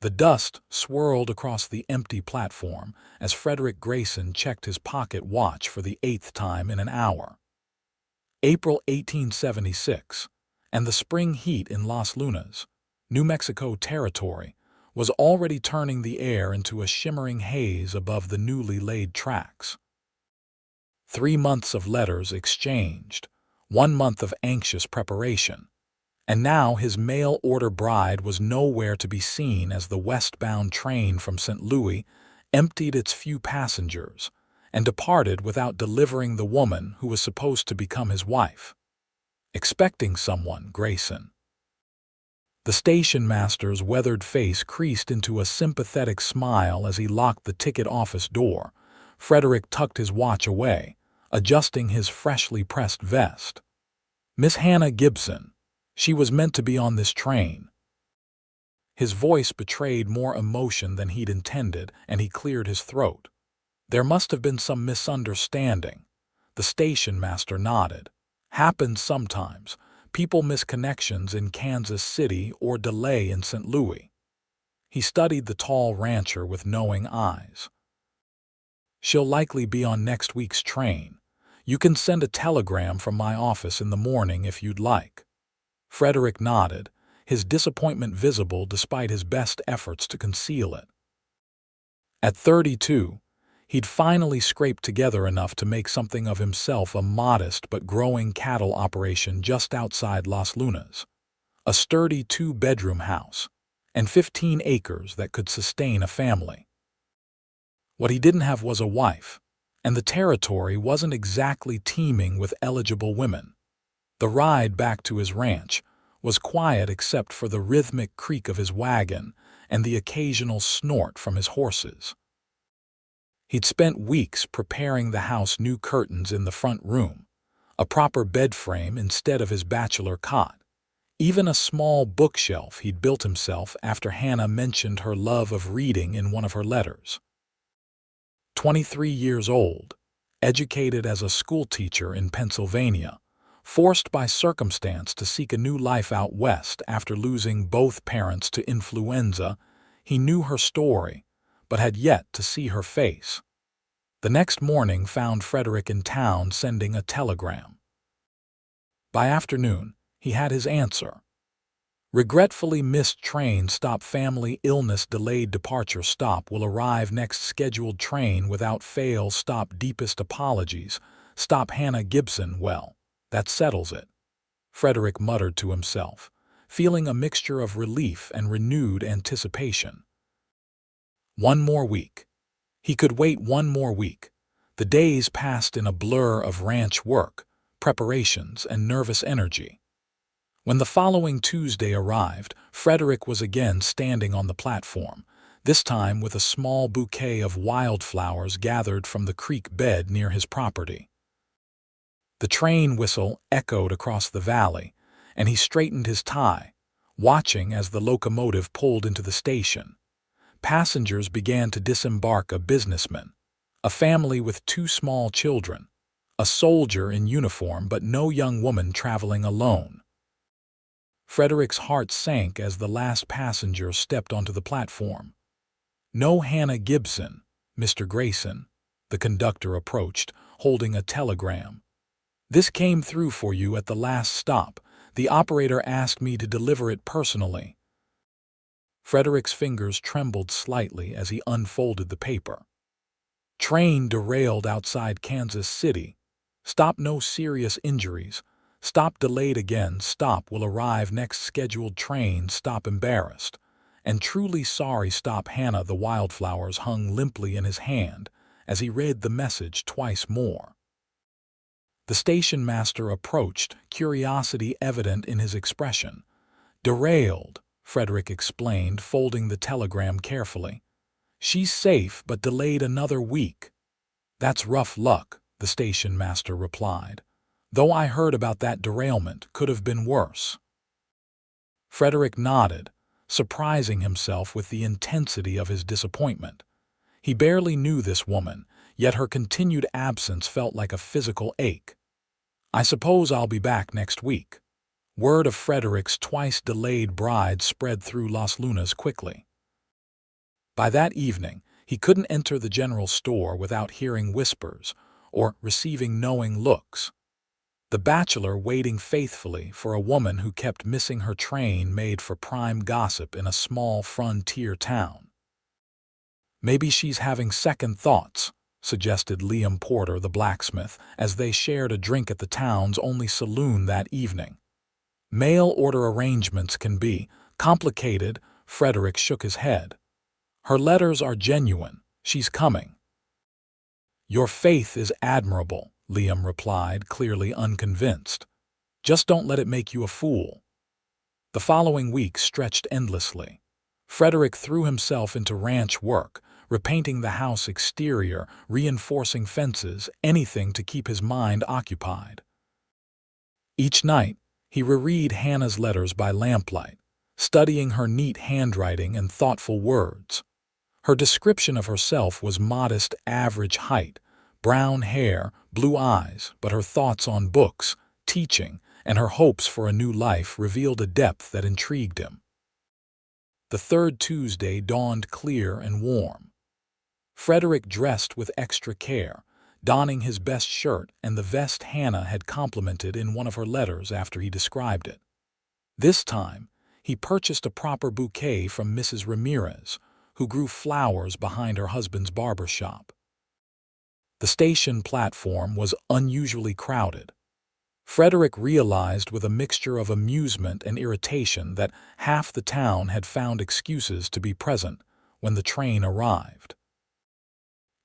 The dust swirled across the empty platform as Frederick Grayson checked his pocket watch for the 8th time in an hour. April 1876, and the spring heat in Las Lunas, New Mexico territory, was already turning the air into a shimmering haze above the newly laid tracks. 3 months of letters exchanged, 1 month of anxious preparation, and now his mail-order bride was nowhere to be seen as the westbound train from St. Louis emptied its few passengers and departed without delivering the woman who was supposed to become his wife. Expecting someone, Grayson. The station master's weathered face creased into a sympathetic smile as he locked the ticket office door. Frederick tucked his watch away, adjusting his freshly pressed vest. Miss Hannah Gibson. She was meant to be on this train. His voice betrayed more emotion than he'd intended, and he cleared his throat. There must have been some misunderstanding. The station master nodded. Happens sometimes. People miss connections in Kansas City or delay in St. Louis. He studied the tall rancher with knowing eyes. She'll likely be on next week's train. You can send a telegram from my office in the morning if you'd like. Frederick nodded, his disappointment visible despite his best efforts to conceal it. At 32, he'd finally scraped together enough to make something of himself a modest but growing cattle operation just outside Las Lunas, a sturdy 2-bedroom house, and 15 acres that could sustain a family. What he didn't have was a wife, and the territory wasn't exactly teeming with eligible women. The ride back to his ranch was quiet except for the rhythmic creak of his wagon and the occasional snort from his horses. He'd spent weeks preparing the house new curtains in the front room, a proper bed frame instead of his bachelor cot, even a small bookshelf he'd built himself after Hannah mentioned her love of reading in one of her letters. 23 years old, educated as a schoolteacher in Pennsylvania, forced by circumstance to seek a new life out west after losing both parents to influenza, he knew her story, but had yet to see her face. The next morning found Frederick in town sending a telegram. By afternoon, he had his answer. Regretfully missed train stop, family illness, delayed departure, stop will arrive next scheduled train without fail, stop, deepest apologies, stop, Hannah Gibson. Well, that settles it, Frederick muttered to himself, feeling a mixture of relief and renewed anticipation. 1 more week. He could wait 1 more week. The days passed in a blur of ranch work, preparations, and nervous energy. When the following Tuesday arrived, Frederick was again standing on the platform, this time with a small bouquet of wildflowers gathered from the creek bed near his property. The train whistle echoed across the valley, and he straightened his tie, watching as the locomotive pulled into the station. Passengers began to disembark: a businessman, a family with 2 small children, a soldier in uniform but no young woman traveling alone. Frederick's heart sank as the last passenger stepped onto the platform. No Hannah Gibson, Mr. Grayson, the conductor approached, holding a telegram. This came through for you at the last stop. The operator asked me to deliver it personally. Frederick's fingers trembled slightly as he unfolded the paper. Train derailed outside Kansas City. Stop, no serious injuries. Stop, delayed again. Stop, will arrive next scheduled train. Stop, embarrassed and truly sorry. Stop, Hannah. The wildflowers hung limply in his hand as he read the message twice more. The station master approached, curiosity evident in his expression. Derailed, Frederick explained, folding the telegram carefully. She's safe but delayed another week. That's rough luck, the station master replied. Though I heard about that derailment, could have been worse. Frederick nodded, surprising himself with the intensity of his disappointment. He barely knew this woman, yet her continued absence felt like a physical ache. I suppose I'll be back next week. Word of Frederick's twice-delayed bride spread through Las Lunas quickly. By that evening, he couldn't enter the general store without hearing whispers or receiving knowing looks. The bachelor waiting faithfully for a woman who kept missing her train made for prime gossip in a small frontier town. "Maybe she's having second thoughts," suggested Liam Porter, the blacksmith, as they shared a drink at the town's only saloon that evening. "Mail order arrangements can be complicated." Frederick shook his head. "Her letters are genuine. She's coming." "Your faith is admirable," Liam replied, clearly unconvinced. "Just don't let it make you a fool." The following week stretched endlessly. Frederick threw himself into ranch work, repainting the house exterior, reinforcing fences, anything to keep his mind occupied. Each night, he reread Hannah's letters by lamplight, studying her neat handwriting and thoughtful words. Her description of herself was modest, average height, brown hair, blue eyes, but her thoughts on books, teaching, and her hopes for a new life revealed a depth that intrigued him. The third Tuesday dawned clear and warm. Frederick dressed with extra care, donning his best shirt and the vest Hannah had complimented in one of her letters after he described it. This time, he purchased a proper bouquet from Mrs. Ramirez, who grew flowers behind her husband's barber shop. The station platform was unusually crowded. Frederick realized with a mixture of amusement and irritation that half the town had found excuses to be present when the train arrived.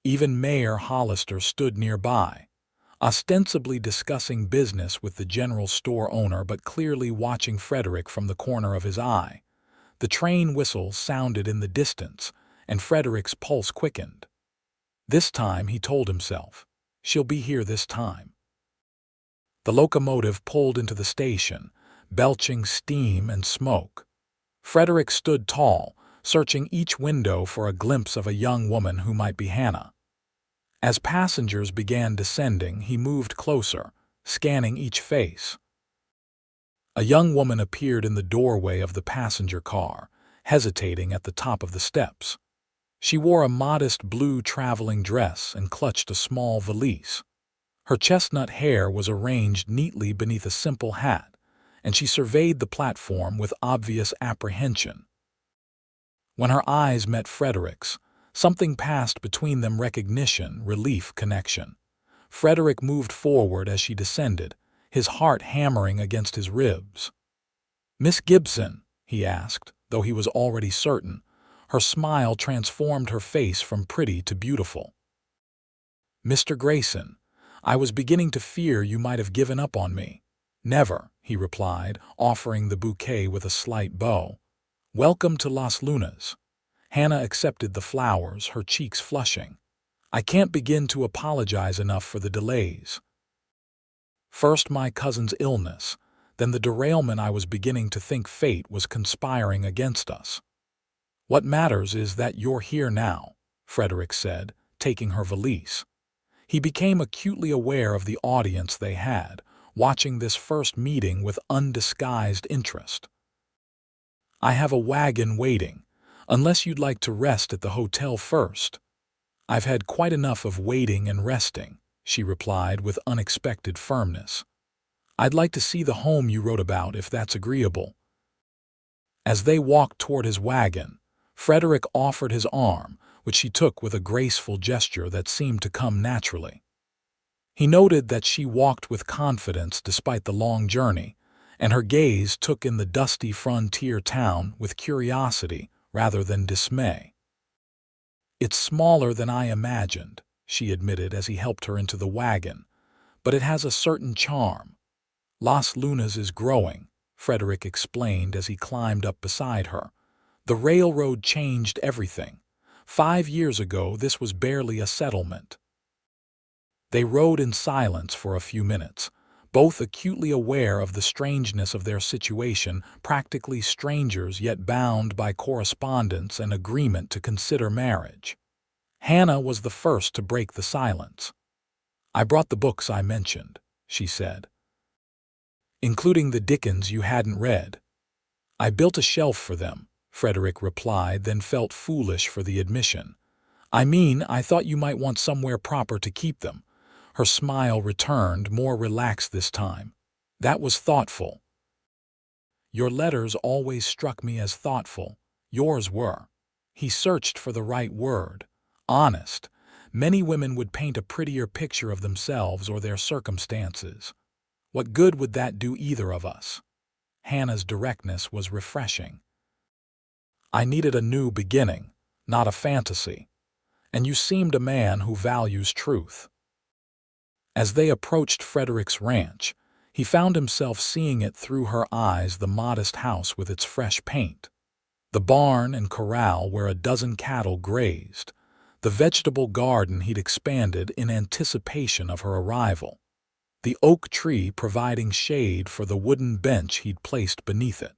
Even Mayor Hollister stood nearby, ostensibly discussing business with the general store owner but clearly watching Frederick from the corner of his eye. The train whistle sounded in the distance, and Frederick's pulse quickened. This time, he told himself, she'll be here this time. The locomotive pulled into the station, belching steam and smoke. Frederick stood tall, searching each window for a glimpse of a young woman who might be Hannah. As passengers began descending, he moved closer, scanning each face. A young woman appeared in the doorway of the passenger car, hesitating at the top of the steps. She wore a modest blue traveling dress and clutched a small valise. Her chestnut hair was arranged neatly beneath a simple hat, and she surveyed the platform with obvious apprehension. When her eyes met Frederick's, something passed between them: recognition, relief, connection. Frederick moved forward as she descended, his heart hammering against his ribs. "Miss Gibson?" he asked, though he was already certain. Her smile transformed her face from pretty to beautiful. "Mr. Grayson, I was beginning to fear you might have given up on me." "Never," he replied, offering the bouquet with a slight bow. "Welcome to Las Lunas." Hannah accepted the flowers, her cheeks flushing. "I can't begin to apologize enough for the delays. First my cousin's illness, then the derailment. I was beginning to think fate was conspiring against us." "What matters is that you're here now," Frederick said, taking her valise. He became acutely aware of the audience they had, watching this first meeting with undisguised interest. "I have a wagon waiting, unless you'd like to rest at the hotel first." "I've had quite enough of waiting and resting," she replied with unexpected firmness. "I'd like to see the home you wrote about, if that's agreeable." As they walked toward his wagon, Frederick offered his arm, which she took with a graceful gesture that seemed to come naturally. He noted that she walked with confidence despite the long journey, and her gaze took in the dusty frontier town with curiosity rather than dismay. "It's smaller than I imagined," she admitted as he helped her into the wagon, "but it has a certain charm." "Las Lunas is growing," Frederick explained as he climbed up beside her. "The railroad changed everything. 5 years ago, this was barely a settlement." They rode in silence for a few minutes, both acutely aware of the strangeness of their situation, practically strangers yet bound by correspondence and agreement to consider marriage. Hannah was the first to break the silence. "I brought the books I mentioned," she said, "including the Dickens you hadn't read." "I built a shelf for them," Frederick replied, then felt foolish for the admission. I mean, I thought you might want somewhere proper to keep them. Her smile returned, more relaxed this time. That was thoughtful. Your letters always struck me as thoughtful. Yours were. He searched for the right word. Honest. Many women would paint a prettier picture of themselves or their circumstances. What good would that do either of us? Hannah's directness was refreshing. I needed a new beginning, not a fantasy. And you seemed a man who values truth. As they approached Frederick's ranch, he found himself seeing it through her eyes, the modest house with its fresh paint, the barn and corral where a dozen cattle grazed, the vegetable garden he'd expanded in anticipation of her arrival, the oak tree providing shade for the wooden bench he'd placed beneath it.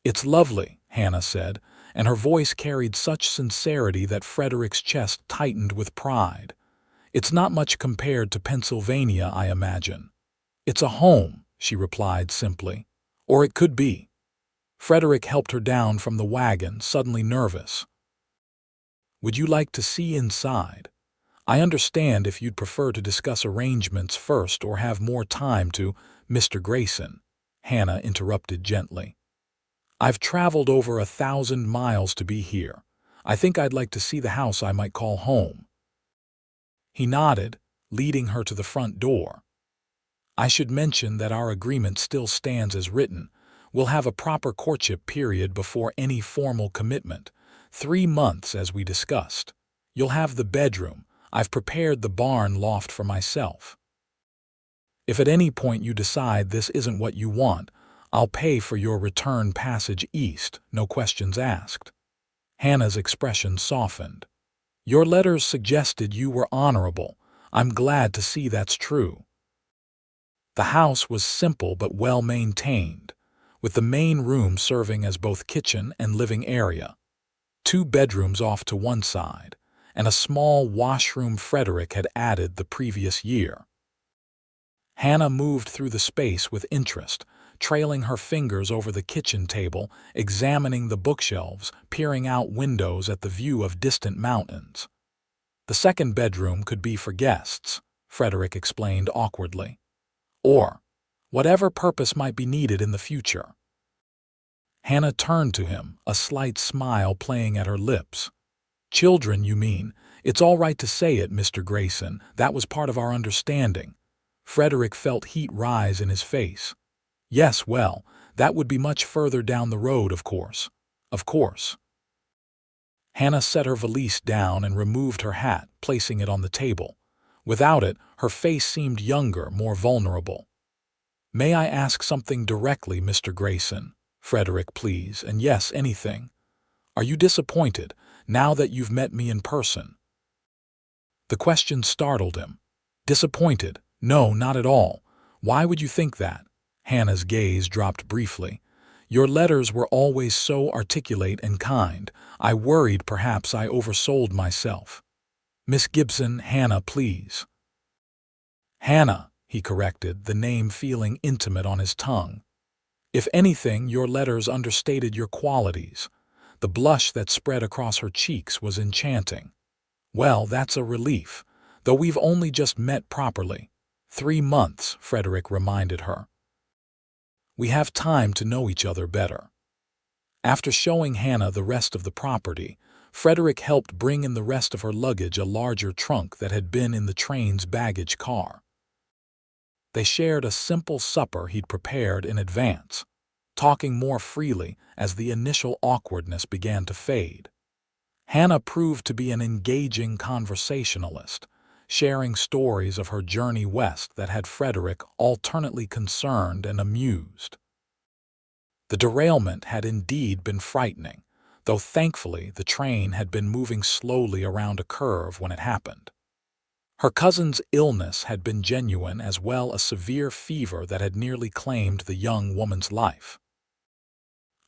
It's lovely, Hannah said, and her voice carried such sincerity that Frederick's chest tightened with pride. It's not much compared to Pennsylvania, I imagine. It's a home, she replied simply. Or it could be. Frederick helped her down from the wagon, suddenly nervous. Would you like to see inside? I understand if you'd prefer to discuss arrangements first or have more time to, Mr. Grayson, Hannah interrupted gently. I've traveled over 1,000 miles to be here. I think I'd like to see the house I might call home. He nodded, leading her to the front door. I should mention that our agreement still stands as written. We'll have a proper courtship period before any formal commitment. 3 months, as we discussed. You'll have the bedroom. I've prepared the barn loft for myself. If at any point you decide this isn't what you want, I'll pay for your return passage east, no questions asked. Hannah's expression softened. Your letters suggested you were honorable. I'm glad to see that's true. The house was simple but well maintained, with the main room serving as both kitchen and living area. 2 bedrooms off to one side, and a small washroom Frederick had added the previous year. Hannah moved through the space with interest, trailing her fingers over the kitchen table, examining the bookshelves, peering out windows at the view of distant mountains. The second bedroom could be for guests, Frederick explained awkwardly. Or whatever purpose might be needed in the future. Hannah turned to him, a slight smile playing at her lips. Children, you mean? It's all right to say it, Mr. Grayson. That was part of our understanding. Frederick felt heat rise in his face. Yes, well, that would be much further down the road, of course. Of course. Hannah set her valise down and removed her hat, placing it on the table. Without it, her face seemed younger, more vulnerable. May I ask something directly, Mr. Grayson? Frederick, please, and yes, anything. Are you disappointed, now that you've met me in person? The question startled him. Disappointed? No, not at all. Why would you think that? Hannah's gaze dropped briefly. Your letters were always so articulate and kind. I worried perhaps I oversold myself. Miss Gibson, Hannah, please. Hannah, he corrected, the name feeling intimate on his tongue. If anything, your letters understated your qualities. The blush that spread across her cheeks was enchanting. Well, that's a relief, though we've only just met properly. 3 months, Frederick reminded her. We have time to know each other better. After showing Hannah the rest of the property, Frederick helped bring in the rest of her luggage, a larger trunk that had been in the train's baggage car. They shared a simple supper he'd prepared in advance, talking more freely as the initial awkwardness began to fade. Hannah proved to be an engaging conversationalist, sharing stories of her journey west that had Frederick alternately concerned and amused. The derailment had indeed been frightening, though thankfully the train had been moving slowly around a curve when it happened. Her cousin's illness had been genuine, as well as severe fever that had nearly claimed the young woman's life.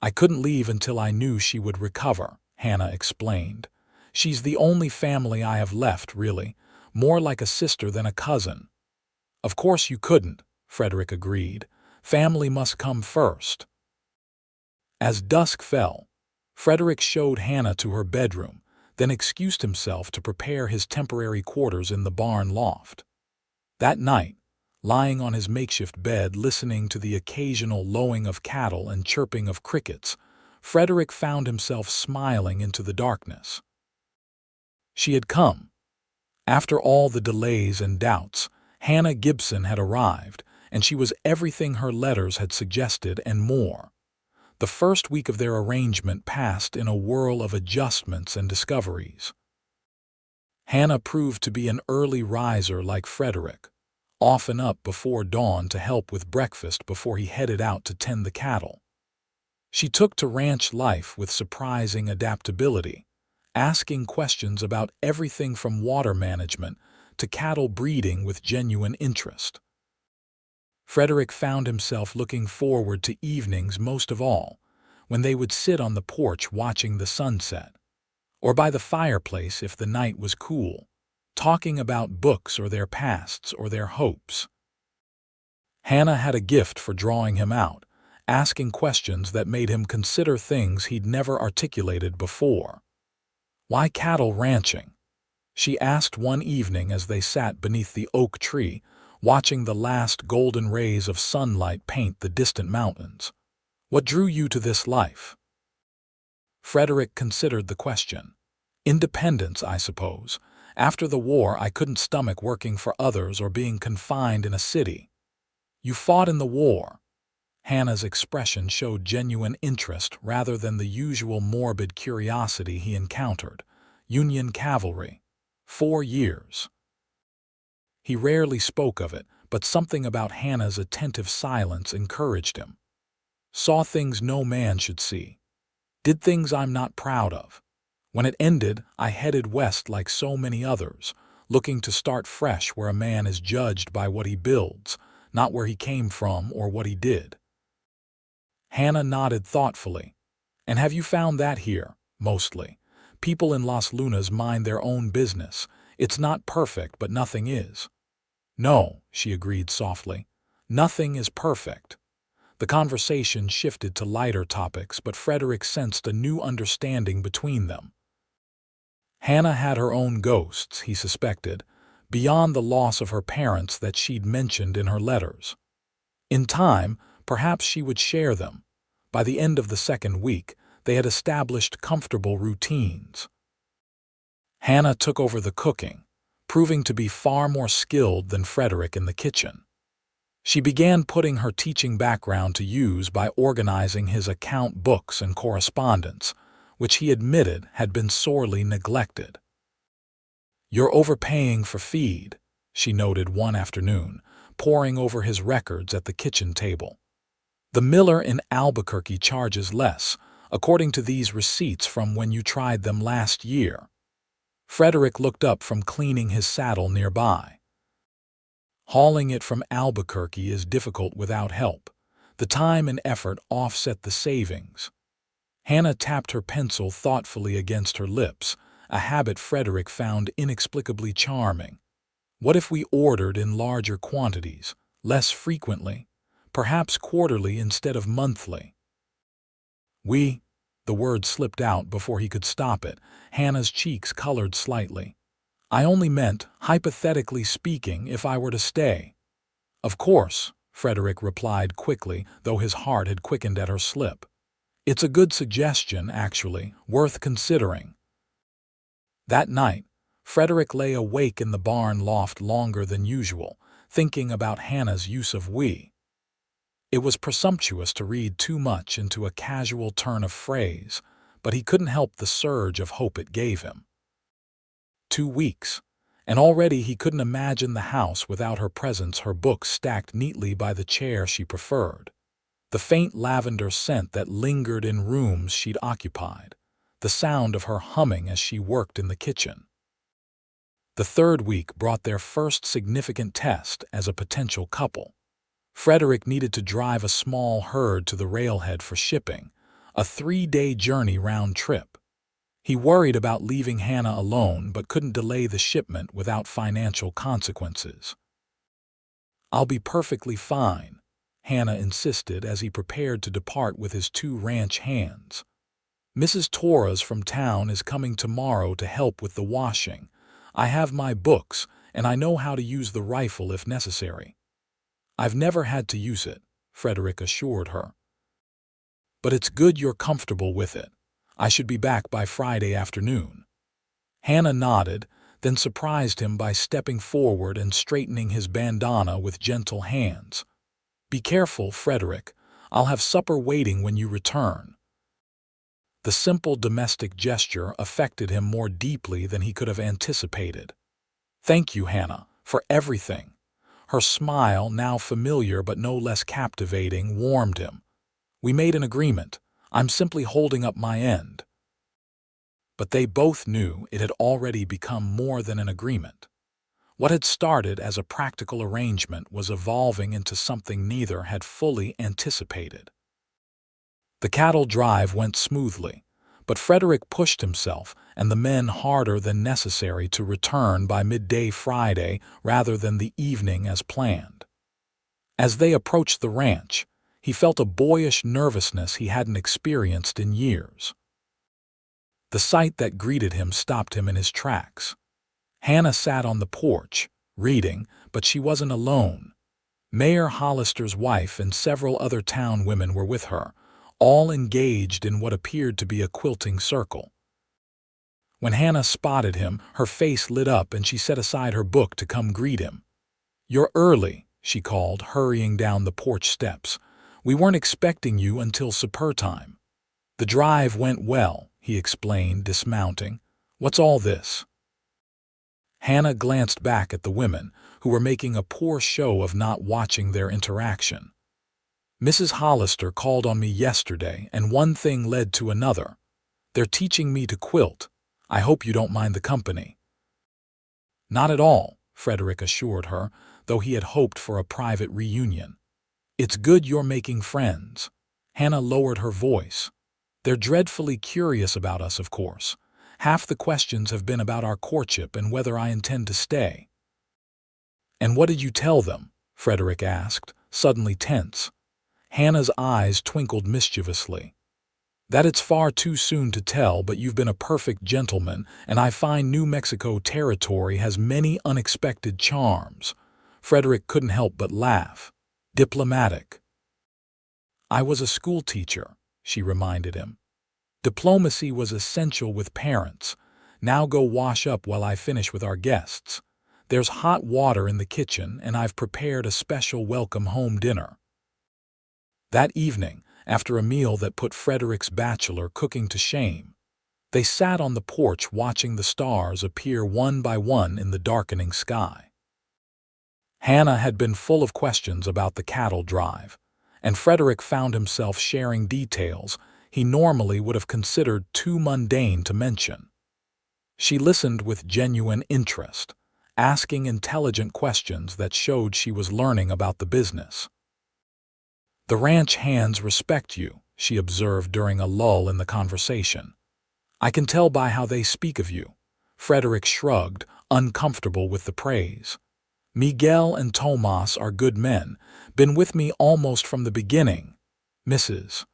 I couldn't leave until I knew she would recover, Hannah explained. She's the only family I have left, really, more like a sister than a cousin. Of course you couldn't, Frederick agreed. Family must come first. As dusk fell, Frederick showed Hannah to her bedroom, then excused himself to prepare his temporary quarters in the barn loft. That night, lying on his makeshift bed listening to the occasional lowing of cattle and chirping of crickets, Frederick found himself smiling into the darkness. She had come. After all the delays and doubts, Hannah Gibson had arrived, and she was everything her letters had suggested and more. The first week of their arrangement passed in a whirl of adjustments and discoveries. Hannah proved to be an early riser like Frederick, often up before dawn to help with breakfast before he headed out to tend the cattle. She took to ranch life with surprising adaptability, asking questions about everything from water management to cattle breeding with genuine interest. Frederick found himself looking forward to evenings most of all, when they would sit on the porch watching the sunset, or by the fireplace if the night was cool, talking about books or their pasts or their hopes. Hannah had a gift for drawing him out, asking questions that made him consider things he'd never articulated before. Why cattle ranching? She asked one evening as they sat beneath the oak tree, watching the last golden rays of sunlight paint the distant mountains. What drew you to this life? Frederick considered the question. Independence, I suppose. After the war, I couldn't stomach working for others or being confined in a city. You fought in the war. Hannah's expression showed genuine interest rather than the usual morbid curiosity he encountered. Union cavalry. 4 years. He rarely spoke of it, but something about Hannah's attentive silence encouraged him. Saw things no man should see. Did things I'm not proud of. When it ended, I headed west like so many others, looking to start fresh where a man is judged by what he builds, not where he came from or what he did. Hannah nodded thoughtfully. And have you found that here, mostly? People in Las Lunas mind their own business. It's not perfect, but nothing is. No, she agreed softly. Nothing is perfect. The conversation shifted to lighter topics, but Frederick sensed a new understanding between them. Hannah had her own ghosts, he suspected, beyond the loss of her parents that she'd mentioned in her letters. In time, perhaps she would share them. By the end of the second week, they had established comfortable routines. Hannah took over the cooking, proving to be far more skilled than Frederick in the kitchen. She began putting her teaching background to use by organizing his account books and correspondence, which he admitted had been sorely neglected. You're overpaying for feed, she noted one afternoon, poring over his records at the kitchen table. The miller in Albuquerque charges less, according to these receipts from when you tried them last year. Frederick looked up from cleaning his saddle nearby. Hauling it from Albuquerque is difficult without help. The time and effort offset the savings. Hannah tapped her pencil thoughtfully against her lips, a habit Frederick found inexplicably charming. What if we ordered in larger quantities, less frequently, perhaps quarterly instead of monthly? The word slipped out before he could stop it. Hannah's cheeks colored slightly. I only meant, hypothetically speaking, if I were to stay. Of course, Frederick replied quickly, though his heart had quickened at her slip. It's a good suggestion, actually, worth considering. That night, Frederick lay awake in the barn loft longer than usual, thinking about Hannah's use of we. It was presumptuous to read too much into a casual turn of phrase, but he couldn't help the surge of hope it gave him. 2 weeks, and already he couldn't imagine the house without her presence, her books stacked neatly by the chair she preferred, the faint lavender scent that lingered in rooms she'd occupied, the sound of her humming as she worked in the kitchen. The third week brought their first significant test as a potential couple. Frederick needed to drive a small herd to the railhead for shipping, a 3-day journey round trip. He worried about leaving Hannah alone but couldn't delay the shipment without financial consequences. I'll be perfectly fine, Hannah insisted as he prepared to depart with his 2 ranch hands. Mrs. Torres from town is coming tomorrow to help with the washing. I have my books, and I know how to use the rifle if necessary. I've never had to use it, Frederick assured her. But it's good you're comfortable with it. I should be back by Friday afternoon. Hannah nodded, then surprised him by stepping forward and straightening his bandana with gentle hands. Be careful, Frederick. I'll have supper waiting when you return. The simple domestic gesture affected him more deeply than he could have anticipated. Thank you, Hannah, for everything. Her smile, now familiar but no less captivating, warmed him. We made an agreement. I'm simply holding up my end. But they both knew it had already become more than an agreement. What had started as a practical arrangement was evolving into something neither had fully anticipated. The cattle drive went smoothly, but Frederick pushed himself and the men harder than necessary to return by midday Friday rather than the evening as planned. As they approached the ranch, he felt a boyish nervousness he hadn't experienced in years. The sight that greeted him stopped him in his tracks. Hannah sat on the porch, reading, but she wasn't alone. Mayor Hollister's wife and several other town women were with her, all engaged in what appeared to be a quilting circle. When Hannah spotted him, her face lit up and she set aside her book to come greet him. "You're early," she called, hurrying down the porch steps. "We weren't expecting you until supper time." "The drive went well," he explained, dismounting. "What's all this?" Hannah glanced back at the women, who were making a poor show of not watching their interaction. "Mrs. Hollister called on me yesterday, and one thing led to another. They're teaching me to quilt. I hope you don't mind the company." "Not at all," Frederick assured her, though he had hoped for a private reunion. "It's good you're making friends." Hannah lowered her voice. "They're dreadfully curious about us, of course. Half the questions have been about our courtship and whether I intend to stay." "And what did you tell them?" Frederick asked, suddenly tense. Hannah's eyes twinkled mischievously. "That it's far too soon to tell, but you've been a perfect gentleman, and I find New Mexico territory has many unexpected charms." Frederick couldn't help but laugh. "Diplomatic." "I was a school teacher," she reminded him. "Diplomacy was essential with parents. Now go wash up while I finish with our guests. There's hot water in the kitchen, and I've prepared a special welcome home dinner." That evening, after a meal that put Frederick's bachelor cooking to shame, they sat on the porch watching the stars appear one by one in the darkening sky. Hannah had been full of questions about the cattle drive, and Frederick found himself sharing details he normally would have considered too mundane to mention. She listened with genuine interest, asking intelligent questions that showed she was learning about the business. "The ranch hands respect you," she observed during a lull in the conversation. "I can tell by how they speak of you." Frederick shrugged, uncomfortable with the praise. "Miguel and Tomas are good men, been with me almost from the beginning. Mrs.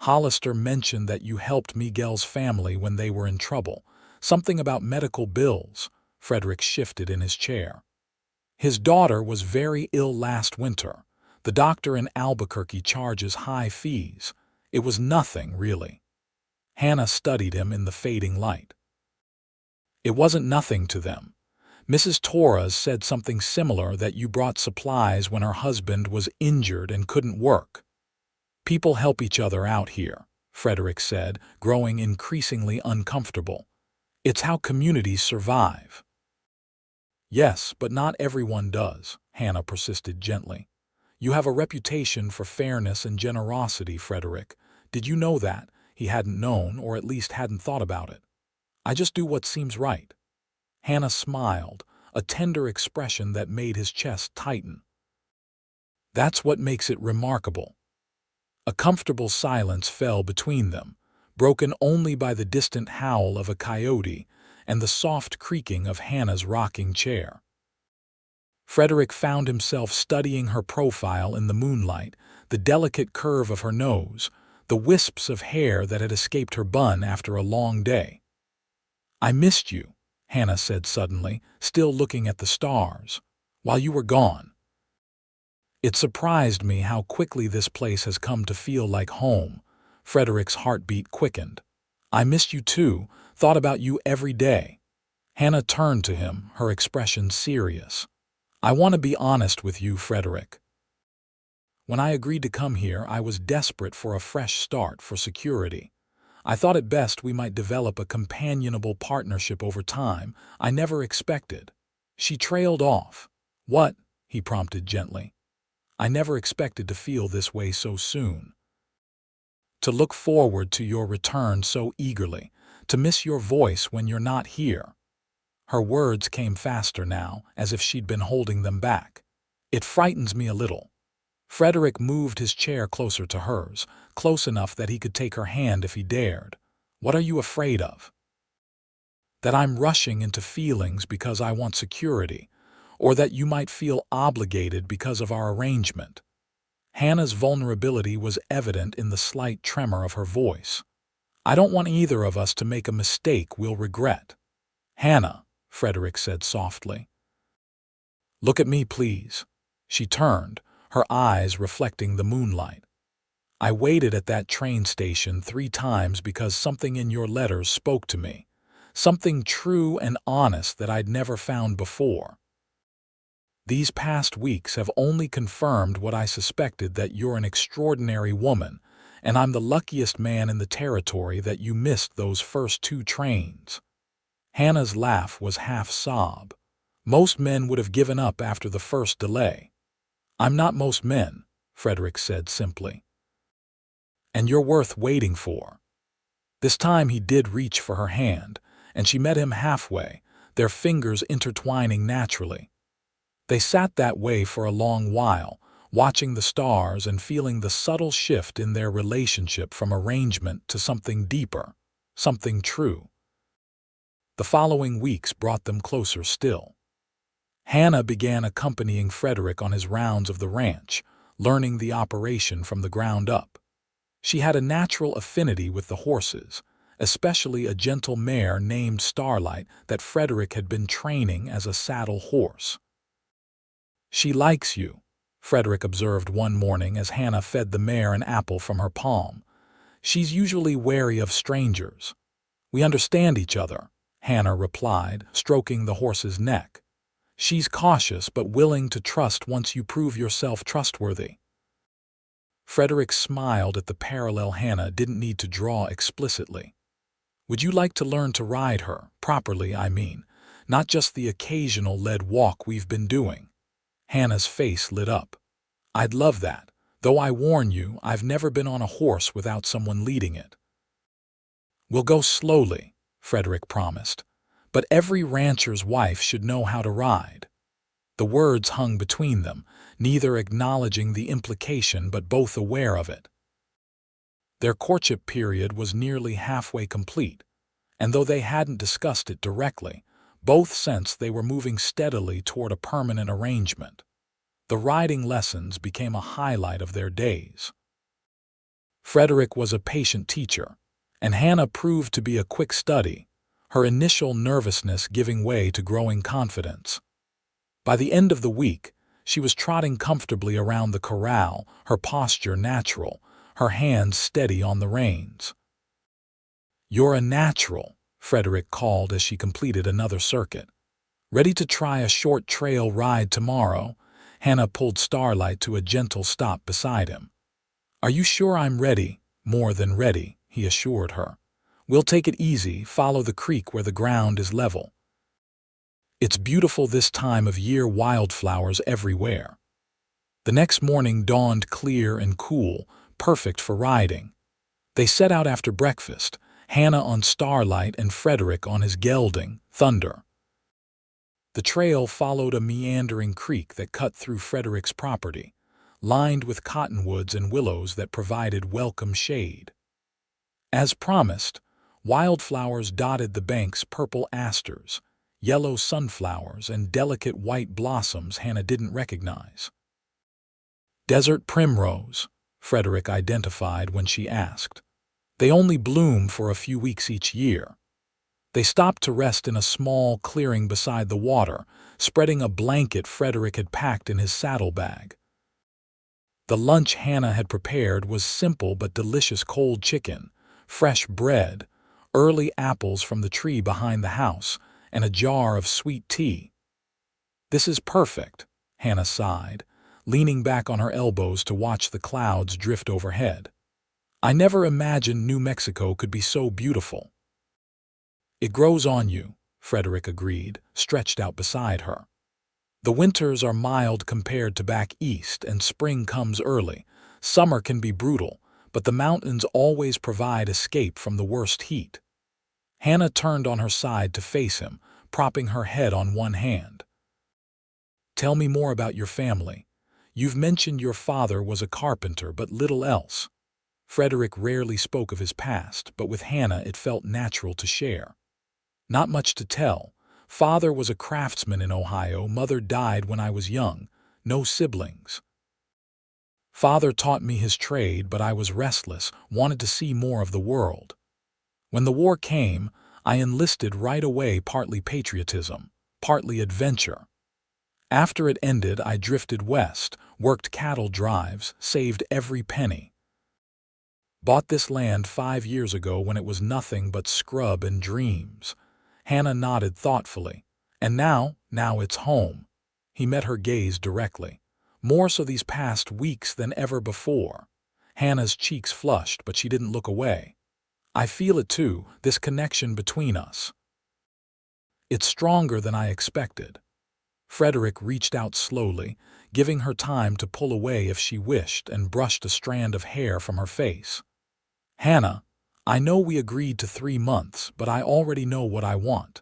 Hollister mentioned that you helped Miguel's family when they were in trouble. Something about medical bills." Frederick shifted in his chair. "His daughter was very ill last winter. The doctor in Albuquerque charges high fees. It was nothing, really." Hannah studied him in the fading light. "It wasn't nothing to them. Mrs. Torres said something similar, that you brought supplies when her husband was injured and couldn't work." "People help each other out here," Frederick said, growing increasingly uncomfortable. "It's how communities survive." "Yes, but not everyone does," Hannah persisted gently. "You have a reputation for fairness and generosity, Frederick. Did you know that?" He hadn't known, or at least hadn't thought about it. "I just do what seems right." Hannah smiled, a tender expression that made his chest tighten. "That's what makes it remarkable." A comfortable silence fell between them, broken only by the distant howl of a coyote and the soft creaking of Hannah's rocking chair. Frederick found himself studying her profile in the moonlight, the delicate curve of her nose, the wisps of hair that had escaped her bun after a long day. "I missed you," Hannah said suddenly, still looking at the stars, "while you were gone. It surprised me how quickly this place has come to feel like home." Frederick's heartbeat quickened. "I missed you too, thought about you every day." Hannah turned to him, her expression serious. "I want to be honest with you, Frederick. When I agreed to come here, I was desperate for a fresh start, for security. I thought at best we might develop a companionable partnership over time. I never expected." She trailed off. "What?" he prompted gently. "I never expected to feel this way so soon. To look forward to your return so eagerly, to miss your voice when you're not here." Her words came faster now, as if she'd been holding them back. "It frightens me a little." Frederick moved his chair closer to hers, close enough that he could take her hand if he dared. "What are you afraid of?" "That I'm rushing into feelings because I want security, or that you might feel obligated because of our arrangement." Hannah's vulnerability was evident in the slight tremor of her voice. "I don't want either of us to make a mistake we'll regret." "Hannah," Frederick said softly. "Look at me, please." She turned, her eyes reflecting the moonlight. "I waited at that train station 3 times because something in your letters spoke to me. Something true and honest that I'd never found before. These past weeks have only confirmed what I suspected, that you're an extraordinary woman, and I'm the luckiest man in the territory that you missed those first 2 trains." Hannah's laugh was half sob. "Most men would have given up after the first delay." "I'm not most men," Frederick said simply. "And you're worth waiting for." This time he did reach for her hand, and she met him halfway, their fingers intertwining naturally. They sat that way for a long while, watching the stars and feeling the subtle shift in their relationship from arrangement to something deeper, something true. The following weeks brought them closer still. Hannah began accompanying Frederick on his rounds of the ranch, learning the operation from the ground up. She had a natural affinity with the horses, especially a gentle mare named Starlight that Frederick had been training as a saddle horse. "She likes you," Frederick observed one morning as Hannah fed the mare an apple from her palm. "She's usually wary of strangers." "We understand each other," Hannah replied, stroking the horse's neck. "She's cautious but willing to trust once you prove yourself trustworthy." Frederick smiled at the parallel Hannah didn't need to draw explicitly. "Would you like to learn to ride her, properly I mean, not just the occasional lead walk we've been doing?" Hannah's face lit up. "I'd love that, though I warn you, I've never been on a horse without someone leading it." "We'll go slowly," Frederick promised, "but every rancher's wife should know how to ride." The words hung between them, neither acknowledging the implication but both aware of it. Their courtship period was nearly halfway complete, and though they hadn't discussed it directly, both sensed they were moving steadily toward a permanent arrangement. The riding lessons became a highlight of their days. Frederick was a patient teacher, and Hannah proved to be a quick study, her initial nervousness giving way to growing confidence. By the end of the week, she was trotting comfortably around the corral, her posture natural, her hands steady on the reins. "You're a natural," Frederick called as she completed another circuit. "Ready to try a short trail ride tomorrow?" Hannah pulled Starlight to a gentle stop beside him. "Are you sure I'm ready?" "More than ready," he assured her. "We'll take it easy, follow the creek where the ground is level. It's beautiful this time of year, wildflowers everywhere." The next morning dawned clear and cool, perfect for riding. They set out after breakfast, Hannah on Starlight and Frederick on his gelding, Thunder. The trail followed a meandering creek that cut through Frederick's property, lined with cottonwoods and willows that provided welcome shade. As promised, wildflowers dotted the bank's purple asters, yellow sunflowers, and delicate white blossoms Hannah didn't recognize. "Desert primrose," Frederick identified when she asked. "They only bloom for a few weeks each year." They stopped to rest in a small clearing beside the water, spreading a blanket Frederick had packed in his saddlebag. The lunch Hannah had prepared was simple but delicious: cold chicken, fresh bread, early apples from the tree behind the house, and a jar of sweet tea. "This is perfect," Hannah sighed, leaning back on her elbows to watch the clouds drift overhead. "I never imagined New Mexico could be so beautiful." "It grows on you," Frederick agreed, stretched out beside her. "The winters are mild compared to back east, and spring comes early. Summer can be brutal, but the mountains always provide escape from the worst heat." Hannah turned on her side to face him, propping her head on one hand. "Tell me more about your family. You've mentioned your father was a carpenter, but little else." Frederick rarely spoke of his past, but with Hannah it felt natural to share. "Not much to tell. Father was a craftsman in Ohio. Mother died when I was young. No siblings. Father taught me his trade, but I was restless, wanted to see more of the world. When the war came, I enlisted right away, partly patriotism, partly adventure. After it ended, I drifted west, worked cattle drives, saved every penny. Bought this land 5 years ago when it was nothing but scrub and dreams." Hannah nodded thoughtfully. "And now it's home." He met her gaze directly. "More so these past weeks than ever before." Hannah's cheeks flushed, but she didn't look away. "I feel it too, this connection between us. It's stronger than I expected." Frederick reached out slowly, giving her time to pull away if she wished, and brushed a strand of hair from her face. "Hannah, I know we agreed to 3 months, but I already know what I want.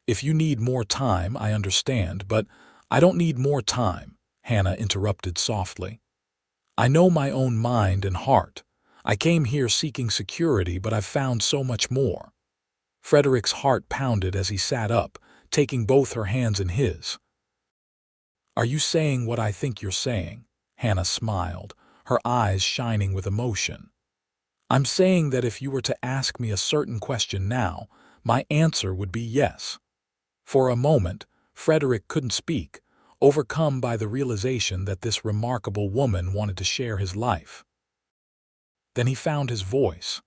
If you need more time, I understand, but I don't need more time," Hannah interrupted softly. "I know my own mind and heart. I came here seeking security, but I've found so much more." Frederick's heart pounded as he sat up, taking both her hands in his. "Are you saying what I think you're saying?" Hannah smiled, her eyes shining with emotion. "I'm saying that if you were to ask me a certain question now, my answer would be yes." For a moment, Frederick couldn't speak, overcome by the realization that this remarkable woman wanted to share his life. Then he found his voice.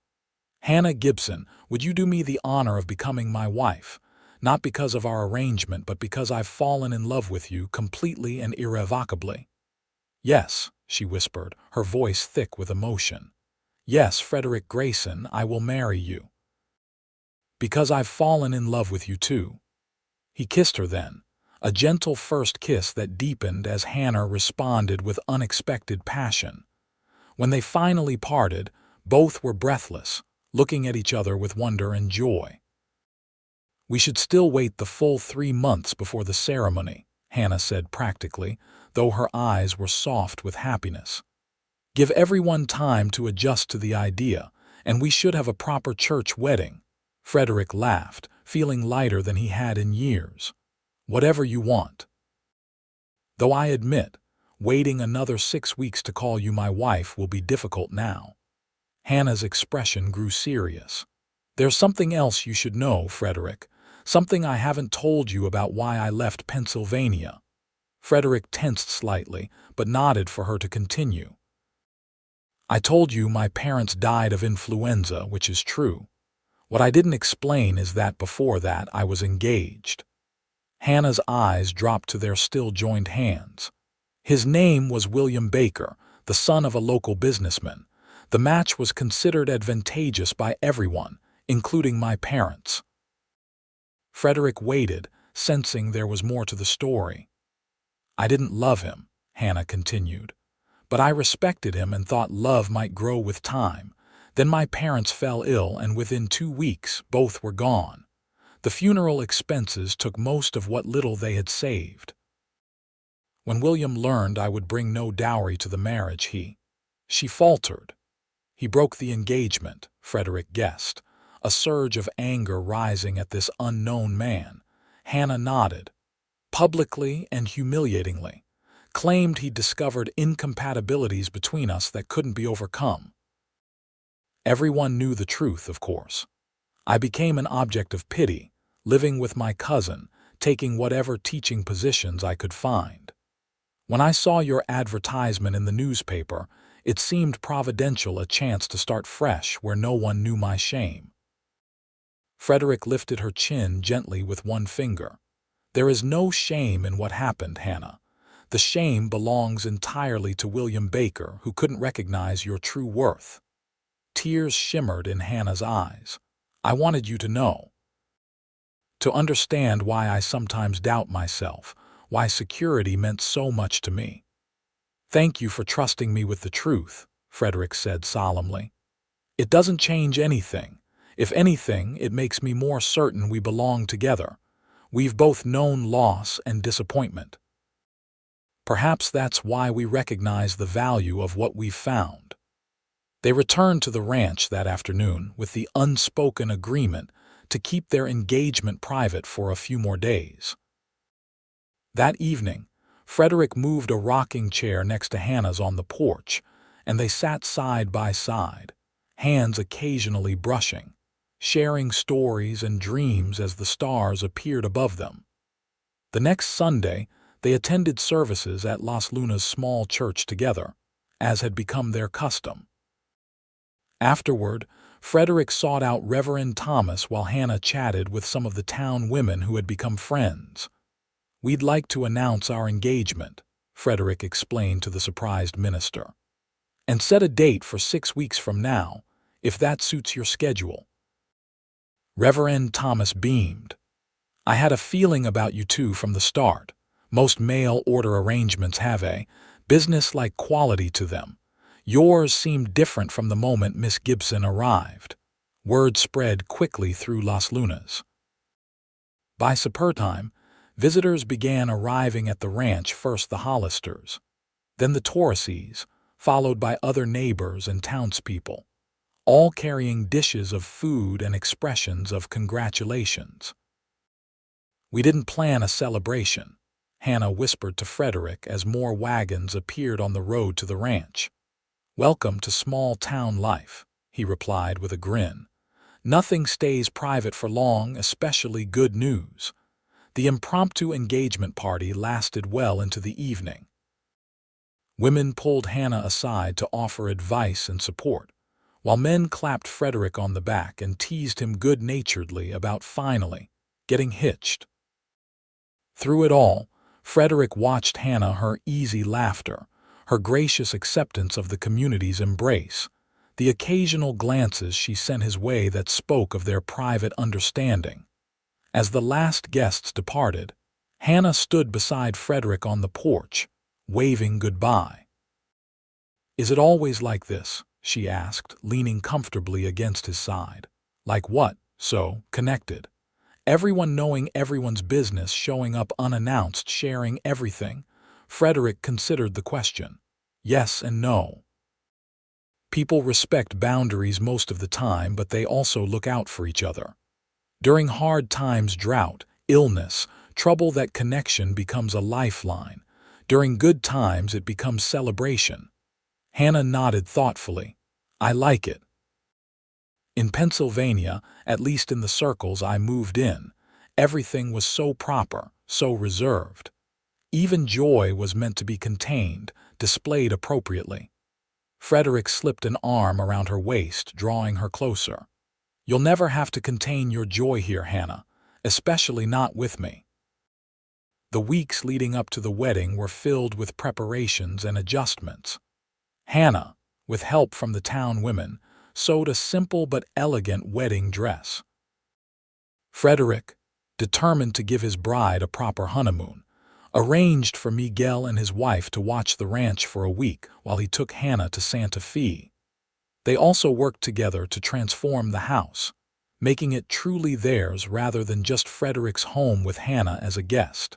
"Hannah Gibson, would you do me the honor of becoming my wife? Not because of our arrangement, but because I've fallen in love with you completely and irrevocably." "Yes," she whispered, her voice thick with emotion. "Yes, Frederick Grayson, I will marry you. Because I've fallen in love with you too." He kissed her then, a gentle first kiss that deepened as Hannah responded with unexpected passion. When they finally parted, both were breathless, looking at each other with wonder and joy. "We should still wait the full 3 months before the ceremony," Hannah said practically, though her eyes were soft with happiness. "Give everyone time to adjust to the idea, and we should have a proper church wedding." Frederick laughed, feeling lighter than he had in years. "Whatever you want. Though I admit, waiting another 6 weeks to call you my wife will be difficult now." Hannah's expression grew serious. "There's something else you should know, Frederick. Something I haven't told you about why I left Pennsylvania." Frederick tensed slightly, but nodded for her to continue. "I told you my parents died of influenza, which is true. What I didn't explain is that before that I was engaged." Hannah's eyes dropped to their still joined hands. "His name was William Baker, the son of a local businessman. The match was considered advantageous by everyone, including my parents." Frederick waited, sensing there was more to the story. "I didn't love him," Hannah continued, "but I respected him and thought love might grow with time. Then my parents fell ill, and within 2 weeks, both were gone. The funeral expenses took most of what little they had saved. When William learned I would bring no dowry to the marriage, She faltered. "He broke the engagement," Frederick guessed, a surge of anger rising at this unknown man. Hannah nodded. "Publicly and humiliatingly. claimed he'd discovered incompatibilities between us that couldn't be overcome. Everyone knew the truth, of course. I became an object of pity, living with my cousin, taking whatever teaching positions I could find. When I saw your advertisement in the newspaper, it seemed providential, a chance to start fresh where no one knew my shame. Frederick lifted her chin gently with one finger. There is no shame in what happened, Hannah. The shame belongs entirely to William Baker, who couldn't recognize your true worth. Tears shimmered in Hannah's eyes. I wanted you to know. To understand why I sometimes doubt myself, why security meant so much to me. Thank you for trusting me with the truth, Frederick said solemnly. It doesn't change anything. If anything, it makes me more certain we belong together. We've both known loss and disappointment. Perhaps that's why we recognize the value of what we've found. They returned to the ranch that afternoon with the unspoken agreement to keep their engagement private for a few more days. That evening, Frederick moved a rocking chair next to Hannah's on the porch, and they sat side by side, hands occasionally brushing, sharing stories and dreams as the stars appeared above them. The next Sunday, they attended services at Las Lunas' small church together, as had become their custom. Afterward, Frederick sought out Reverend Thomas while Hannah chatted with some of the town women who had become friends. We'd like to announce our engagement, Frederick explained to the surprised minister, and set a date for 6 weeks from now, if that suits your schedule. Reverend Thomas beamed. I had a feeling about you two from the start. Most mail-order arrangements have a business-like quality to them. Yours seemed different from the moment Miss Gibson arrived. Word spread quickly through Las Lunas. By supper time, visitors began arriving at the ranch, first the Hollisters, then the Torreses, followed by other neighbors and townspeople, all carrying dishes of food and expressions of congratulations. We didn't plan a celebration, Hannah whispered to Frederick as more wagons appeared on the road to the ranch. Welcome to small town life, he replied with a grin. Nothing stays private for long, especially good news. The impromptu engagement party lasted well into the evening. Women pulled Hannah aside to offer advice and support, while men clapped Frederick on the back and teased him good-naturedly about finally getting hitched. Through it all, Frederick watched Hannah, her easy laughter, her gracious acceptance of the community's embrace, the occasional glances she sent his way that spoke of their private understanding. As the last guests departed, Hannah stood beside Frederick on the porch, waving goodbye. Is it always like this? She asked, leaning comfortably against his side. Like what? So connected. Everyone knowing everyone's business, showing up unannounced, sharing everything. Frederick considered the question. Yes and no. People respect boundaries most of the time, but they also look out for each other. During hard times, drought, illness, trouble, that connection becomes a lifeline. During good times, it becomes celebration. Hannah nodded thoughtfully. I like it. In Pennsylvania, at least in the circles I moved in, everything was so proper, so reserved. Even joy was meant to be contained, displayed appropriately. Frederick slipped an arm around her waist, drawing her closer. You'll never have to contain your joy here, Hannah, especially not with me. The weeks leading up to the wedding were filled with preparations and adjustments. Hannah, with help from the town women, sewed a simple but elegant wedding dress. Frederick, determined to give his bride a proper honeymoon, arranged for Miguel and his wife to watch the ranch for a week while he took Hannah to Santa Fe. They also worked together to transform the house, making it truly theirs rather than just Frederick's home with Hannah as a guest.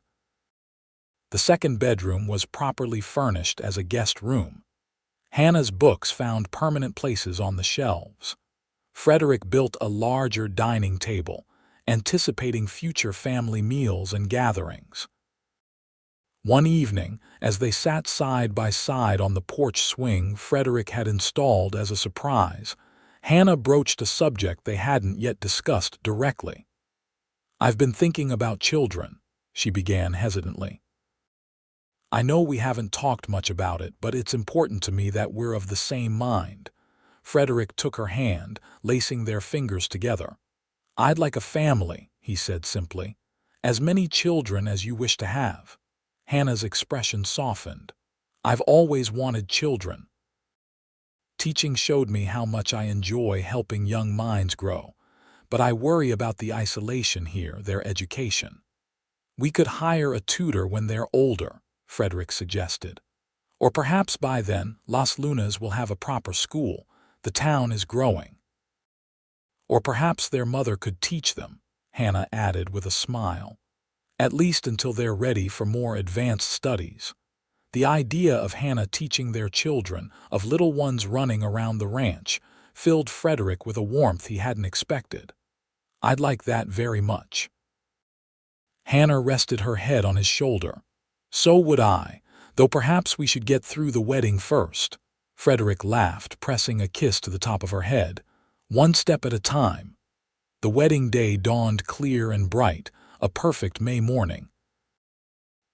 The second bedroom was properly furnished as a guest room. Hannah's books found permanent places on the shelves. Frederick built a larger dining table, anticipating future family meals and gatherings. One evening, as they sat side by side on the porch swing Frederick had installed as a surprise, Hannah broached a subject they hadn't yet discussed directly. "I've been thinking about children," she began hesitantly. "I know we haven't talked much about it, but it's important to me that we're of the same mind." Frederick took her hand, lacing their fingers together. "I'd like a family," he said simply. "As many children as you wish to have." Hannah's expression softened. "I've always wanted children. Teaching showed me how much I enjoy helping young minds grow, but I worry about the isolation here, their education." "We could hire a tutor when they're older," Frederick suggested. "Or perhaps by then Las Lunas will have a proper school. The town is growing." "Or perhaps their mother could teach them," Hannah added with a smile. "At least until they're ready for more advanced studies." The idea of Hannah teaching their children, of little ones running around the ranch, filled Frederick with a warmth he hadn't expected. "I'd like that very much." Hannah rested her head on his shoulder. "So would I, though perhaps we should get through the wedding first." Frederick laughed, pressing a kiss to the top of her head. "One step at a time." The wedding day dawned clear and bright, a perfect May morning.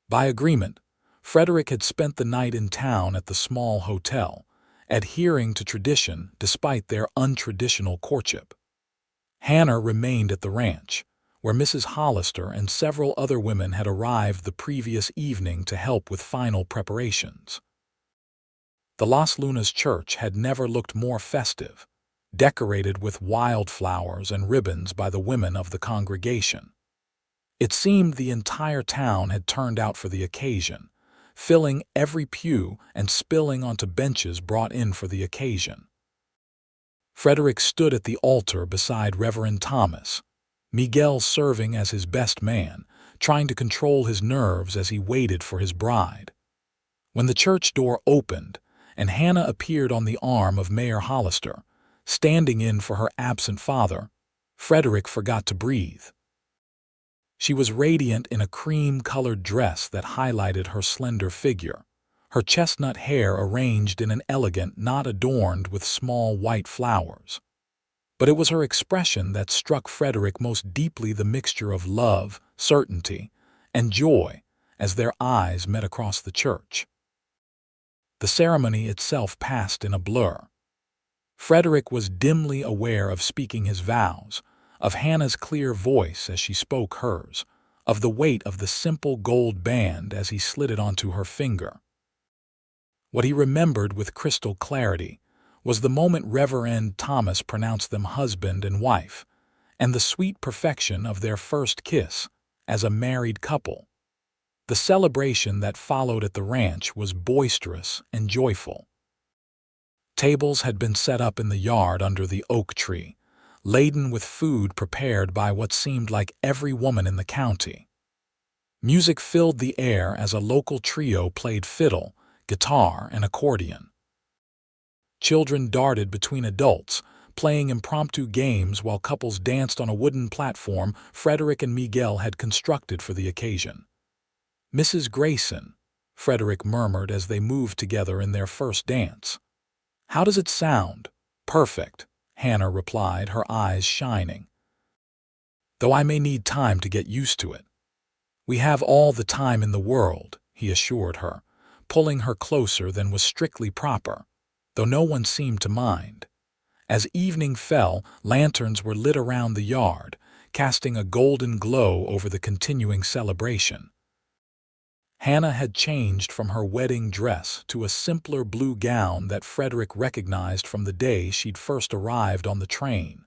By agreement, Frederick had spent the night in town at the small hotel, adhering to tradition despite their untraditional courtship. Hannah remained at the ranch, where Mrs. Hollister and several other women had arrived the previous evening to help with final preparations. The Las Lunas church had never looked more festive, decorated with wildflowers and ribbons by the women of the congregation. It seemed the entire town had turned out for the occasion, filling every pew and spilling onto benches brought in for the occasion. Frederick stood at the altar beside Reverend Thomas, Miguel serving as his best man, trying to control his nerves as he waited for his bride. When the church door opened and Hannah appeared on the arm of Mayor Hollister, standing in for her absent father, Frederick forgot to breathe. She was radiant in a cream-colored dress that highlighted her slender figure, her chestnut hair arranged in an elegant knot adorned with small white flowers. But it was her expression that struck Frederick most deeply, the mixture of love, certainty, and joy as their eyes met across the church. The ceremony itself passed in a blur. Frederick was dimly aware of speaking his vows, of Hannah's clear voice as she spoke hers, of the weight of the simple gold band as he slid it onto her finger. What he remembered with crystal clarity was the moment Reverend Thomas pronounced them husband and wife, and the sweet perfection of their first kiss as a married couple. The celebration that followed at the ranch was boisterous and joyful. Tables had been set up in the yard under the oak tree, laden with food prepared by what seemed like every woman in the county. Music filled the air as a local trio played fiddle, guitar, and accordion. Children darted between adults, playing impromptu games while couples danced on a wooden platform Frederick and Miguel had constructed for the occasion. "Mrs. Grayson," Frederick murmured as they moved together in their first dance. "How does it sound?" "Perfect," Hannah replied, her eyes shining. "Though I may need time to get used to it." "We have all the time in the world," he assured her, pulling her closer than was strictly proper, though no one seemed to mind. As evening fell, lanterns were lit around the yard, casting a golden glow over the continuing celebration. Hannah had changed from her wedding dress to a simpler blue gown that Frederick recognized from the day she'd first arrived on the train.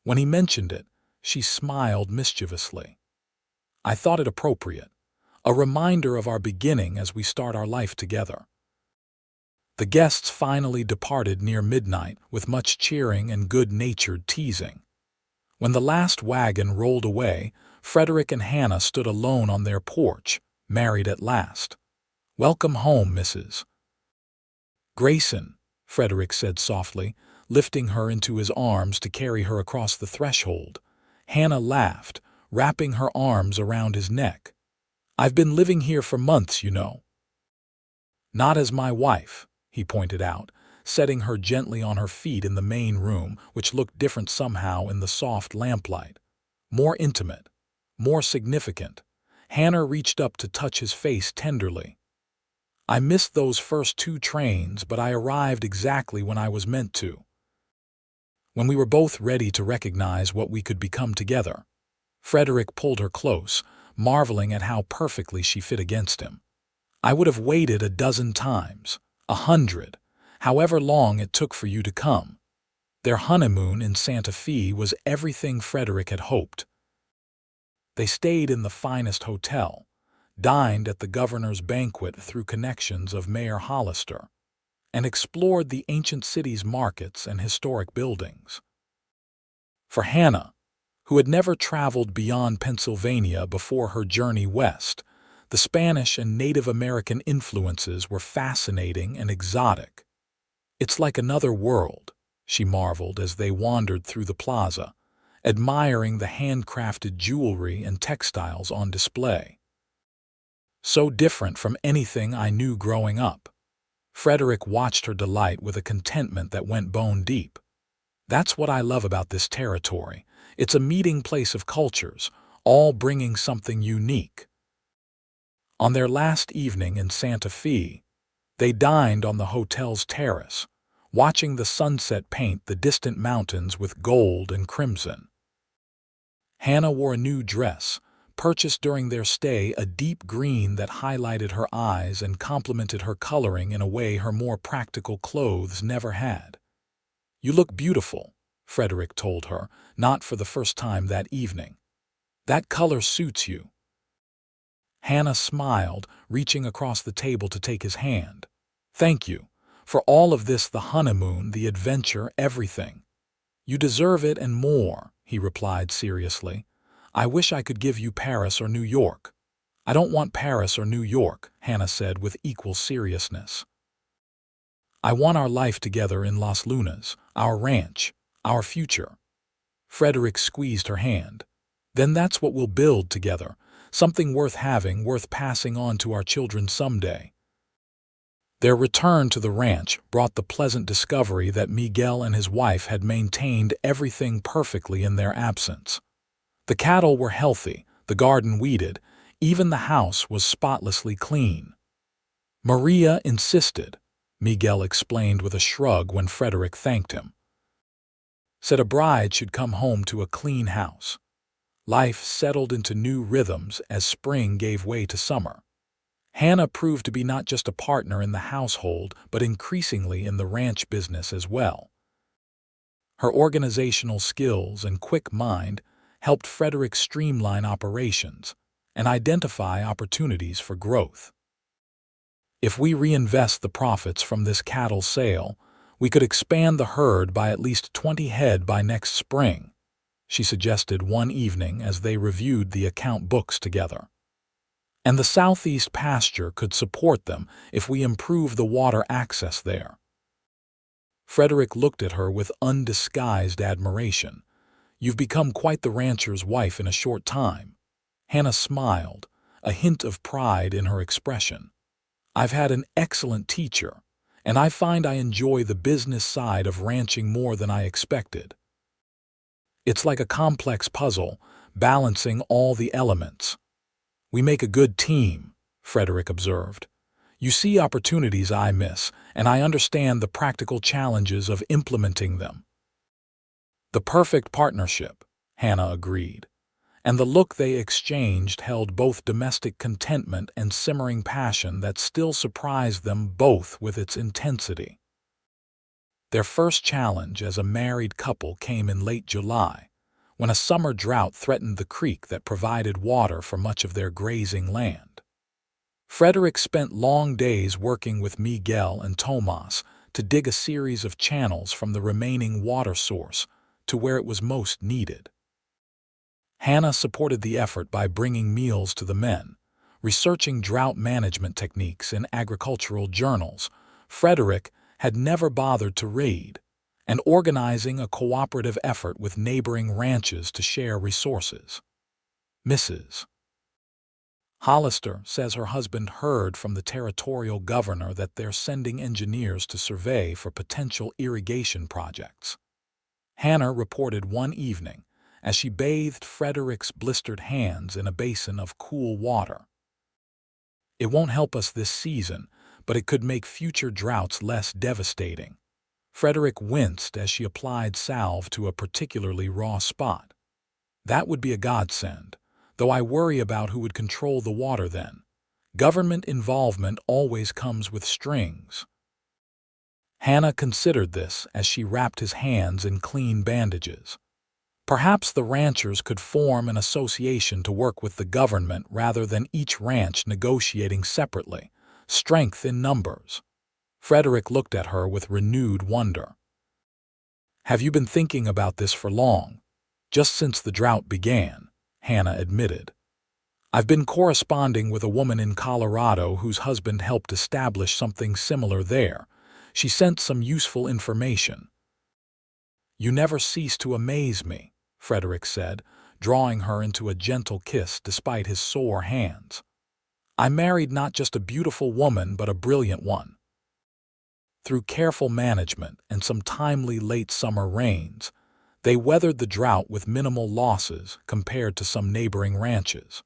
When he mentioned it, she smiled mischievously. "I thought it appropriate, a reminder of our beginning as we start our life together." The guests finally departed near midnight with much cheering and good-natured teasing. When the last wagon rolled away, Frederick and Hannah stood alone on their porch, married at last. "Welcome home, Mrs. Grayson," Frederick said softly, lifting her into his arms to carry her across the threshold. Hannah laughed, wrapping her arms around his neck. I've been living here for months, you know. Not as my wife, he pointed out, setting her gently on her feet in the main room, which looked different somehow in the soft lamplight. More intimate, more significant. Hannah reached up to touch his face tenderly. I missed those first 2 trains, but I arrived exactly when I was meant to. When we were both ready to recognize what we could become together. Frederick pulled her close, marveling at how perfectly she fit against him. I would have waited 12 times, 100, however long it took for you to come. Their honeymoon in Santa Fe was everything Frederick had hoped. They stayed in the finest hotel, dined at the governor's banquet through connections of Mayor Hollister, and explored the ancient city's markets and historic buildings. For Hannah, who had never traveled beyond Pennsylvania before her journey west, the Spanish and Native American influences were fascinating and exotic. It's like another world, she marveled as they wandered through the plaza, admiring the handcrafted jewelry and textiles on display. So different from anything I knew growing up. Frederick watched her delight with a contentment that went bone deep. That's what I love about this territory. It's a meeting place of cultures, all bringing something unique. On their last evening in Santa Fe, they dined on the hotel's terrace, watching the sunset paint the distant mountains with gold and crimson. Hannah wore a new dress, purchased during their stay, a deep green that highlighted her eyes and complemented her coloring in a way her more practical clothes never had. You look beautiful, Frederick told her, not for the first time that evening. That color suits you. Hannah smiled, reaching across the table to take his hand. Thank you. For all of this, the honeymoon, the adventure, everything. You deserve it and more, he replied seriously. I wish I could give you Paris or New York. I don't want Paris or New York, Hannah said with equal seriousness. I want our life together in Las Lunas, our ranch, our future. Frederick squeezed her hand. Then that's what we'll build together, something worth having, worth passing on to our children someday. Their return to the ranch brought the pleasant discovery that Miguel and his wife had maintained everything perfectly in their absence. The cattle were healthy, the garden weeded, even the house was spotlessly clean. Maria insisted, Miguel explained with a shrug when Frederick thanked him. Said a bride should come home to a clean house. Life settled into new rhythms as spring gave way to summer. Hannah proved to be not just a partner in the household, but increasingly in the ranch business as well. Her organizational skills and quick mind helped Frederick streamline operations and identify opportunities for growth. If we reinvest the profits from this cattle sale, we could expand the herd by at least 20 head by next spring, she suggested one evening as they reviewed the account books together. And the southeast pasture could support them if we improve the water access there. Frederick looked at her with undisguised admiration. You've become quite the rancher's wife in a short time. Hannah smiled, a hint of pride in her expression. I've had an excellent teacher, and I find I enjoy the business side of ranching more than I expected. It's like a complex puzzle, balancing all the elements. We make a good team, Frederick observed. You see opportunities I miss, and I understand the practical challenges of implementing them. The perfect partnership, Hannah agreed, and the look they exchanged held both domestic contentment and simmering passion that still surprised them both with its intensity. Their first challenge as a married couple came in late July, when a summer drought threatened the creek that provided water for much of their grazing land. Frederick spent long days working with Miguel and Tomas to dig a series of channels from the remaining water source to where it was most needed. Hannah supported the effort by bringing meals to the men, researching drought management techniques in agricultural journals Frederick had never bothered to read, and organizing a cooperative effort with neighboring ranches to share resources. Mrs. Hollister says her husband heard from the territorial governor that they're sending engineers to survey for potential irrigation projects. Hannah reported one evening as she bathed Frederick's blistered hands in a basin of cool water. "It won't help us this season, but it could make future droughts less devastating." Frederick winced as she applied salve to a particularly raw spot. "That would be a godsend, though I worry about who would control the water then. Government involvement always comes with strings." Hannah considered this as she wrapped his hands in clean bandages. Perhaps the ranchers could form an association to work with the government rather than each ranch negotiating separately. Strength in numbers. Frederick looked at her with renewed wonder. "Have you been thinking about this for long?" "Just since the drought began," Hannah admitted. "I've been corresponding with a woman in Colorado whose husband helped establish something similar there. She sent some useful information." "You never cease to amaze me," Frederick said, drawing her into a gentle kiss despite his sore hands. "I married not just a beautiful woman but a brilliant one." Through careful management and some timely late summer rains, they weathered the drought with minimal losses compared to some neighboring ranches.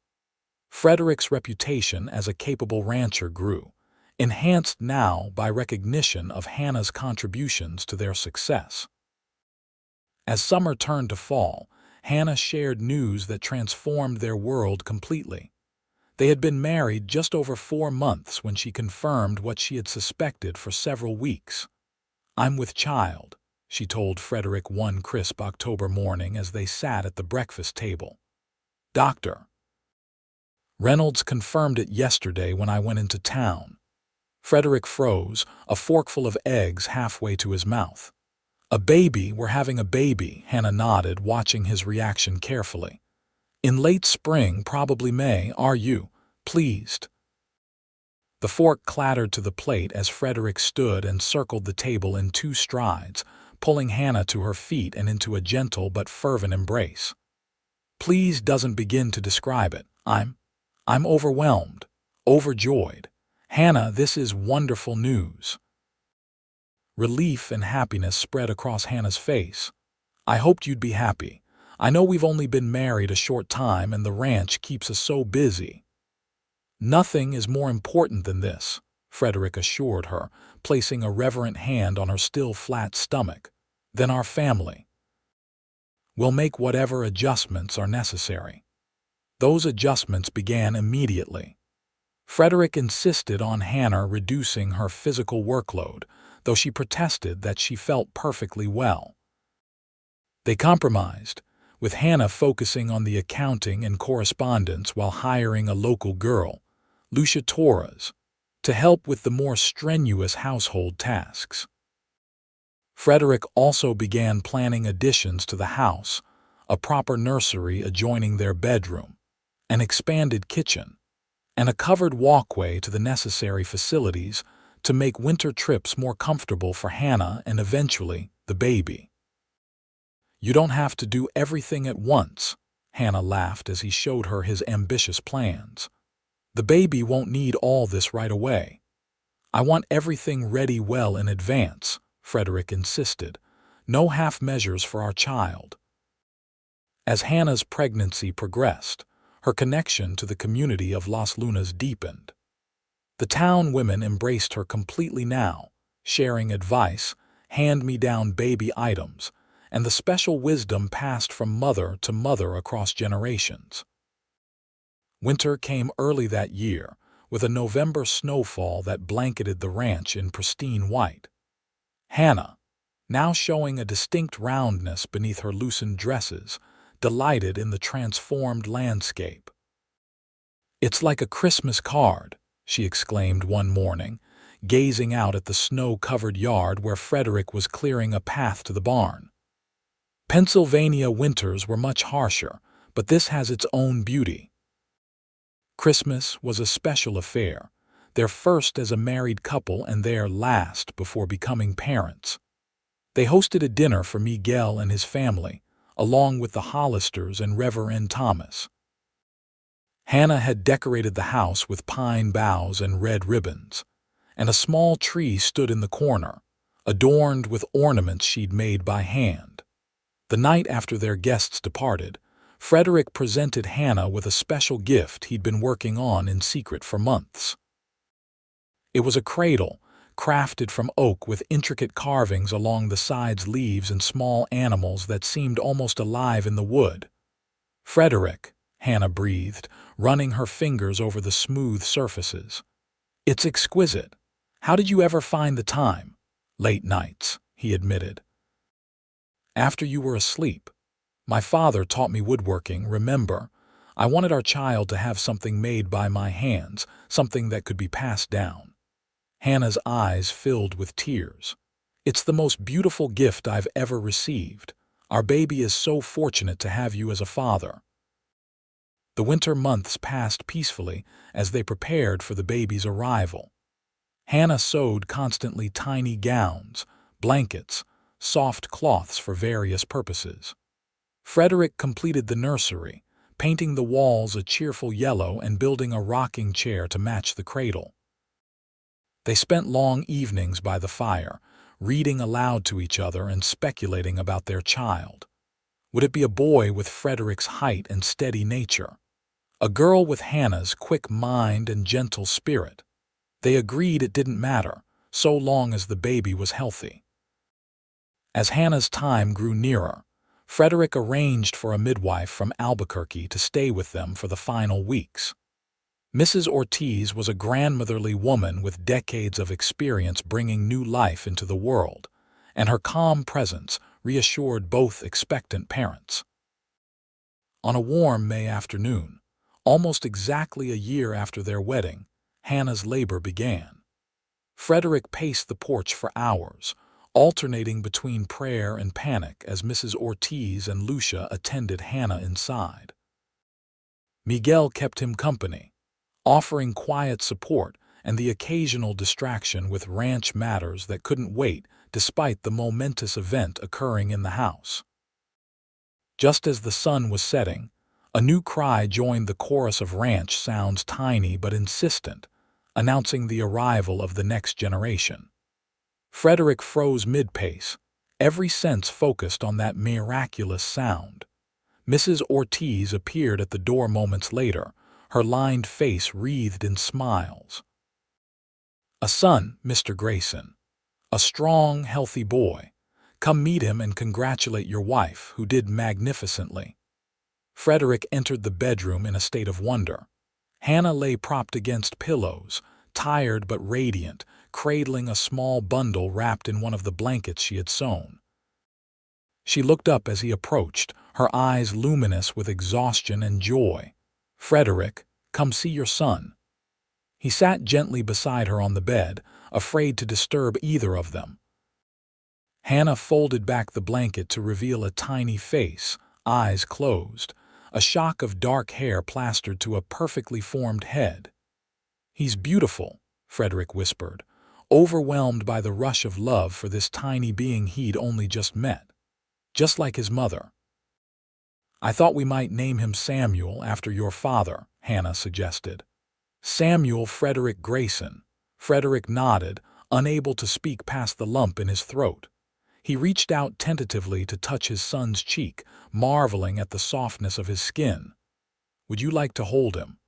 Frederick's reputation as a capable rancher grew, enhanced now by recognition of Hannah's contributions to their success. As summer turned to fall, Hannah shared news that transformed their world completely. They had been married just over 4 months when she confirmed what she had suspected for several weeks. "I'm with child," she told Frederick one crisp October morning as they sat at the breakfast table. "Dr. Reynolds confirmed it yesterday when I went into town." Frederick froze, a forkful of eggs halfway to his mouth. "A baby, we're having a baby," Hannah nodded, watching his reaction carefully. "In late spring, probably May. Are you pleased?" The fork clattered to the plate as Frederick stood and circled the table in 2 strides, pulling Hannah to her feet and into a gentle but fervent embrace. "Please doesn't begin to describe it. I'm overwhelmed, overjoyed. Hannah, this is wonderful news." Relief and happiness spread across Hannah's face. "I hoped you'd be happy. I know we've only been married a short time and the ranch keeps us so busy." "Nothing is more important than this," Frederick assured her, placing a reverent hand on her still flat stomach, "than our family. We'll make whatever adjustments are necessary." Those adjustments began immediately. Frederick insisted on Hannah reducing her physical workload, though she protested that she felt perfectly well. They compromised, with Hannah focusing on the accounting and correspondence while hiring a local girl, Lucia Torres, to help with the more strenuous household tasks. Frederick also began planning additions to the house, a proper nursery adjoining their bedroom, an expanded kitchen, and a covered walkway to the necessary facilities to make winter trips more comfortable for Hannah and eventually the baby. "You don't have to do everything at once," Hannah laughed as he showed her his ambitious plans. "The baby won't need all this right away." "I want everything ready well in advance," Frederick insisted. "No half measures for our child." As Hannah's pregnancy progressed, her connection to the community of Las Lunas deepened. The town women embraced her completely now, sharing advice, hand-me-down baby items, and the special wisdom passed from mother to mother across generations. Winter came early that year, with a November snowfall that blanketed the ranch in pristine white. Hannah, now showing a distinct roundness beneath her loosened dresses, delighted in the transformed landscape. "It's like a Christmas card," she exclaimed one morning, gazing out at the snow-covered yard where Frederick was clearing a path to the barn. "Pennsylvania winters were much harsher, but this has its own beauty." Christmas was a special affair, their first as a married couple and their last before becoming parents. They hosted a dinner for Miguel and his family, along with the Hollisters and Reverend Thomas. Hannah had decorated the house with pine boughs and red ribbons, and a small tree stood in the corner, adorned with ornaments she'd made by hand. The night after their guests departed, Frederick presented Hannah with a special gift he'd been working on in secret for months. It was a cradle, crafted from oak with intricate carvings along the sides, leaves and small animals that seemed almost alive in the wood. "Frederick," Hannah breathed, running her fingers over the smooth surfaces. "It's exquisite. How did you ever find the time?" "Late nights," he admitted. "After you were asleep. My father taught me woodworking, remember? I wanted our child to have something made by my hands, something that could be passed down." Hannah's eyes filled with tears. "It's the most beautiful gift I've ever received. Our baby is so fortunate to have you as a father." The winter months passed peacefully as they prepared for the baby's arrival. Hannah sewed constantly tiny gowns, blankets, soft cloths for various purposes. Frederick completed the nursery, painting the walls a cheerful yellow and building a rocking chair to match the cradle. They spent long evenings by the fire, reading aloud to each other and speculating about their child. Would it be a boy with Frederick's height and steady nature? A girl with Hannah's quick mind and gentle spirit? They agreed it didn't matter, so long as the baby was healthy. As Hannah's time grew nearer, Frederick arranged for a midwife from Albuquerque to stay with them for the final weeks. Mrs. Ortiz was a grandmotherly woman with decades of experience bringing new life into the world, and her calm presence reassured both expectant parents. On a warm May afternoon, almost exactly a year after their wedding, Hannah's labor began. Frederick paced the porch for hours, alternating between prayer and panic as Mrs. Ortiz and Lucia attended Hannah inside. Miguel kept him company, offering quiet support and the occasional distraction with ranch matters that couldn't wait despite the momentous event occurring in the house. Just as the sun was setting, a new cry joined the chorus of ranch sounds, tiny but insistent, announcing the arrival of the next generation. Frederick froze mid-pace, every sense focused on that miraculous sound. Mrs. Ortiz appeared at the door moments later, her lined face wreathed in smiles. "A son, Mr. Grayson. A strong, healthy boy. Come meet him and congratulate your wife, who did magnificently." Frederick entered the bedroom in a state of wonder. Hannah lay propped against pillows, tired but radiant, cradling a small bundle wrapped in one of the blankets she had sewn. She looked up as he approached, her eyes luminous with exhaustion and joy. "Frederick, come see your son." He sat gently beside her on the bed, afraid to disturb either of them. Hannah folded back the blanket to reveal a tiny face, eyes closed, a shock of dark hair plastered to a perfectly formed head. "He's beautiful," Frederick whispered, overwhelmed by the rush of love for this tiny being he'd only just met. "Just like his mother." "I thought we might name him Samuel after your father," Hannah suggested. "Samuel Frederick Grayson." Frederick nodded, unable to speak past the lump in his throat. He reached out tentatively to touch his son's cheek, marveling at the softness of his skin. "Would you like to hold him?"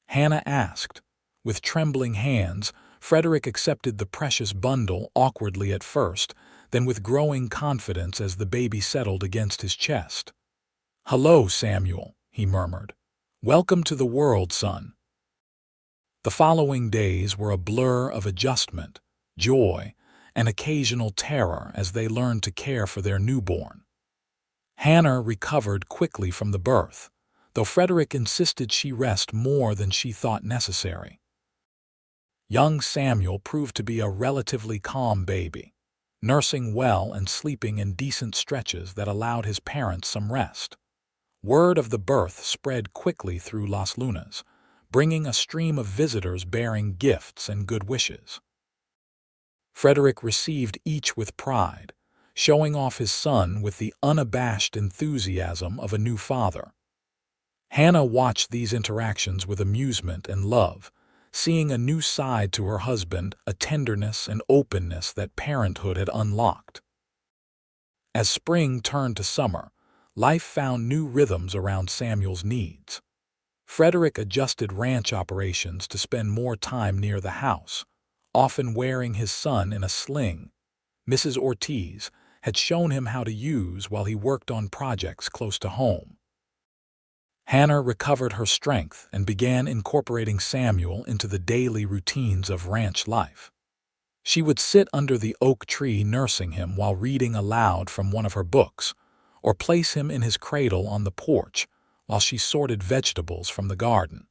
Hannah asked. With trembling hands, Frederick accepted the precious bundle, awkwardly at first, then with growing confidence as the baby settled against his chest. "Hello, Samuel," he murmured. "Welcome to the world, son." The following days were a blur of adjustment, joy, and occasional terror as they learned to care for their newborn. Hannah recovered quickly from the birth, though Frederick insisted she rest more than she thought necessary. Young Samuel proved to be a relatively calm baby, nursing well and sleeping in decent stretches that allowed his parents some rest. Word of the birth spread quickly through Las Lunas, bringing a stream of visitors bearing gifts and good wishes. Frederick received each with pride, showing off his son with the unabashed enthusiasm of a new father. Hannah watched these interactions with amusement and love, seeing a new side to her husband, a tenderness and openness that parenthood had unlocked. As spring turned to summer, life found new rhythms around Samuel's needs. Frederick adjusted ranch operations to spend more time near the house, often wearing his son in a sling. Mrs. Ortiz had shown him how to use while he worked on projects close to home. Hannah recovered her strength and began incorporating Samuel into the daily routines of ranch life. She would sit under the oak tree nursing him while reading aloud from one of her books, or place him in his cradle on the porch while she sorted vegetables from the garden.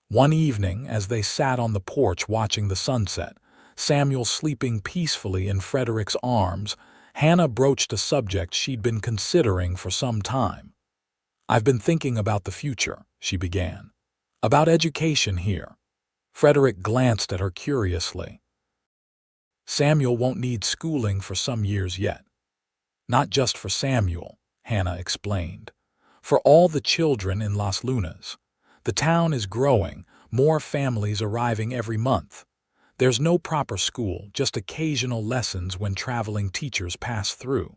One evening, as they sat on the porch watching the sunset, Samuel sleeping peacefully in Frederick's arms, Hannah broached a subject she'd been considering for some time. "I've been thinking about the future," she began. "About education here." Frederick glanced at her curiously. "Samuel won't need schooling for some years yet." "Not just for Samuel," Hannah explained. "For all the children in Las Lunas. The town is growing, more families arriving every month. There's no proper school, just occasional lessons when traveling teachers pass through."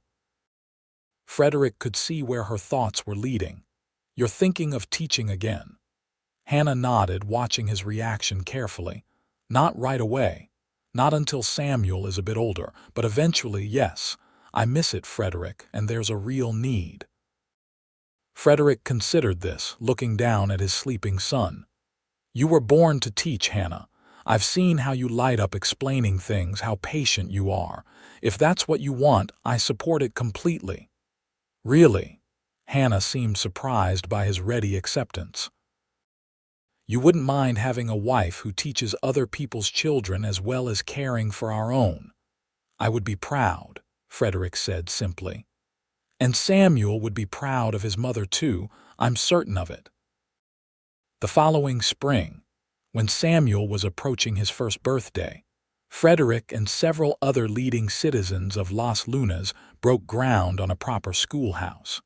Frederick could see where her thoughts were leading. "You're thinking of teaching again?" Hannah nodded, watching his reaction carefully. "Not right away. Not until Samuel is a bit older, but eventually, yes. I miss it, Frederick, and there's a real need." Frederick considered this, looking down at his sleeping son. "You were born to teach, Hannah. I've seen how you light up explaining things, how patient you are. If that's what you want, I support it completely." "Really?" Hannah seemed surprised by his ready acceptance. "You wouldn't mind having a wife who teaches other people's children as well as caring for our own?" "I would be proud," Frederick said simply. "And Samuel would be proud of his mother too, I'm certain of it." The following spring, when Samuel was approaching his first birthday, Frederick and several other leading citizens of Las Lunas broke ground on a proper schoolhouse.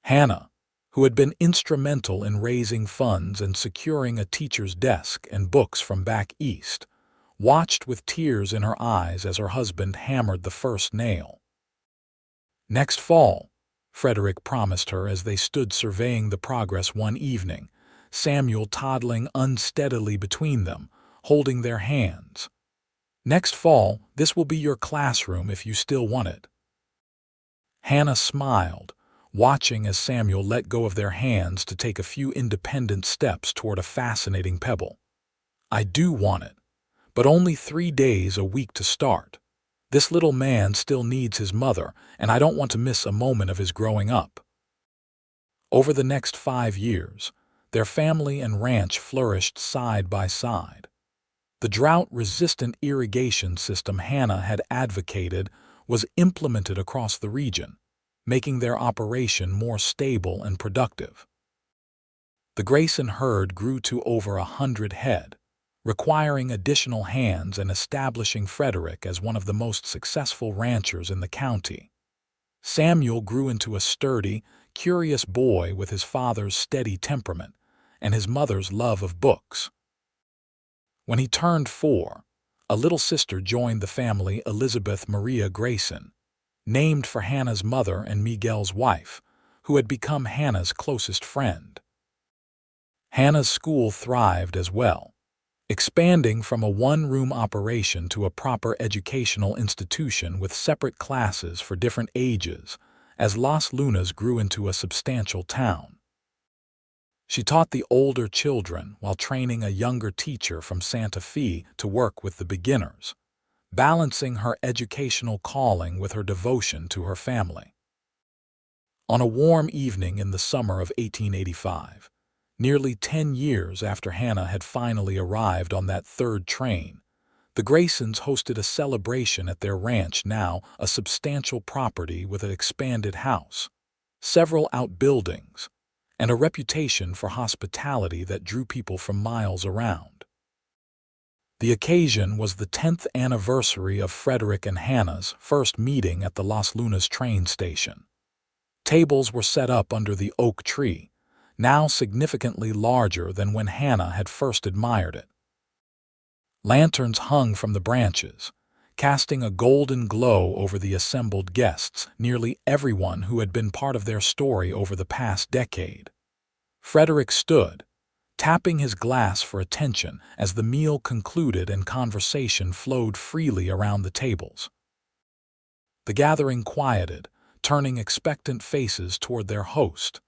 Hannah, who had been instrumental in raising funds and securing a teacher's desk and books from back east, watched with tears in her eyes as her husband hammered the first nail. "Next fall," Frederick promised her as they stood surveying the progress one evening, Samuel toddling unsteadily between them, holding their hands. "Next fall, this will be your classroom if you still want it." Hannah smiled, watching as Samuel let go of their hands to take a few independent steps toward a fascinating pebble. "I do want it, but only 3 days a week to start. This little man still needs his mother, and I don't want to miss a moment of his growing up." Over the next 5 years, their family and ranch flourished side by side. The drought-resistant irrigation system Hannah had advocated was implemented across the region, making their operation more stable and productive. The Grayson herd grew to over 100 head, requiring additional hands and establishing Frederick as one of the most successful ranchers in the county. Samuel grew into a sturdy, curious boy with his father's steady temperament and his mother's love of books. When he turned 4, a little sister joined the family, Elizabeth Maria Grayson, named for Hannah's mother and Miguel's wife, who had become Hannah's closest friend. Hannah's school thrived as well, expanding from a one-room operation to a proper educational institution with separate classes for different ages as Las Lunas grew into a substantial town. She taught the older children while training a younger teacher from Santa Fe to work with the beginners, balancing her educational calling with her devotion to her family. On a warm evening in the summer of 1885, nearly 10 years after Hannah had finally arrived on that third train, the Graysons hosted a celebration at their ranch, now a substantial property with an expanded house, several outbuildings, and a reputation for hospitality that drew people from miles around. The occasion was the 10th anniversary of Frederick and Hannah's first meeting at the Las Lunas train station. Tables were set up under the oak tree, now significantly larger than when Hannah had first admired it. Lanterns hung from the branches, casting a golden glow over the assembled guests, nearly everyone who had been part of their story over the past decade. Frederick stood, tapping his glass for attention as the meal concluded and conversation flowed freely around the tables. The gathering quieted, turning expectant faces toward their host.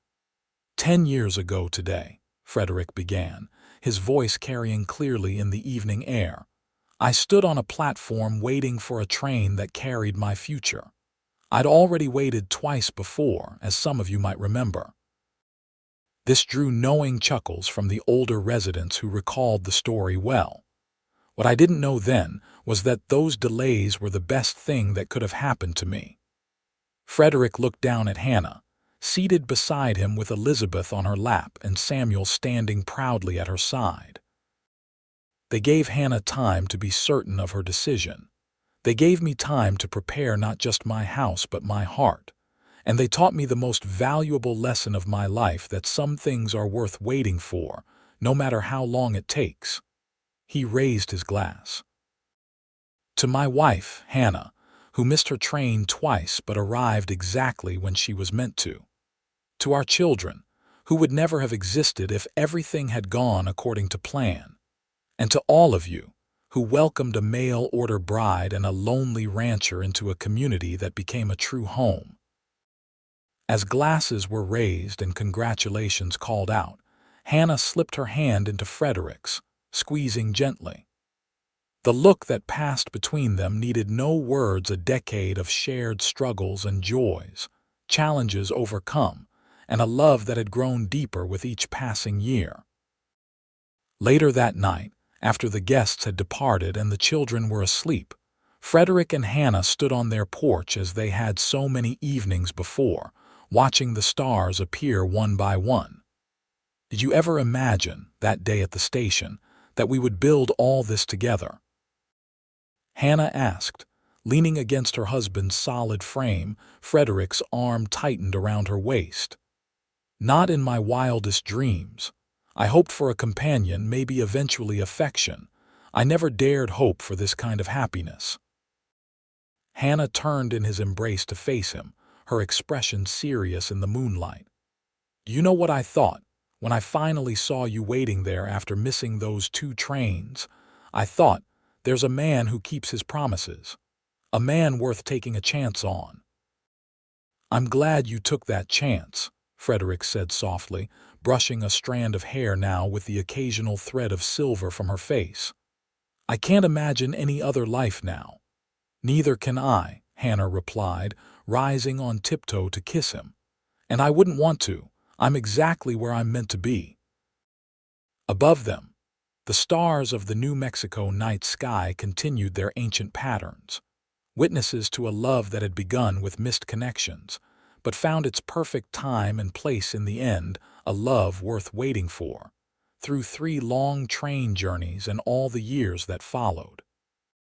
10 years ago today, Frederick began, his voice carrying clearly in the evening air, I stood on a platform waiting for a train that carried my future. I'd already waited twice before, as some of you might remember. This drew knowing chuckles from the older residents who recalled the story well. What I didn't know then was that those delays were the best thing that could have happened to me. Frederick looked down at Hannah, seated beside him with Elizabeth on her lap and Samuel standing proudly at her side. They gave Hannah time to be certain of her decision. They gave me time to prepare not just my house but my heart. And they taught me the most valuable lesson of my life, that some things are worth waiting for, no matter how long it takes. He raised his glass. To my wife, Hannah, who missed her train twice but arrived exactly when she was meant to. To our children, who would never have existed if everything had gone according to plan. And to all of you, who welcomed a mail-order bride and a lonely rancher into a community that became a true home. As glasses were raised and congratulations called out, Hannah slipped her hand into Frederick's, squeezing gently. The look that passed between them needed no words. A decade of shared struggles and joys, challenges overcome, and a love that had grown deeper with each passing year. Later that night, after the guests had departed and the children were asleep, Frederick and Hannah stood on their porch as they had so many evenings before, watching the stars appear one by one. Did you ever imagine, that day at the station, that we would build all this together? Hannah asked, leaning against her husband's solid frame. Frederick's arm tightened around her waist. Not in my wildest dreams. I hoped for a companion, maybe eventually affection. I never dared hope for this kind of happiness. Hannah turned in his embrace to face him, her expression serious in the moonlight. Do you know what I thought when I finally saw you waiting there after missing those 2 trains? I thought, there's a man who keeps his promises, a man worth taking a chance on. I'm glad you took that chance, Frederick said softly, brushing a strand of hair now with the occasional thread of silver from her face. I can't imagine any other life now. Neither can I, Hannah replied, rising on tiptoe to kiss him. And I wouldn't want to. I'm exactly where I'm meant to be. Above them, the stars of the New Mexico night sky continued their ancient patterns, witnesses to a love that had begun with missed connections, but found its perfect time and place in the end, a love worth waiting for, through 3 long train journeys and all the years that followed.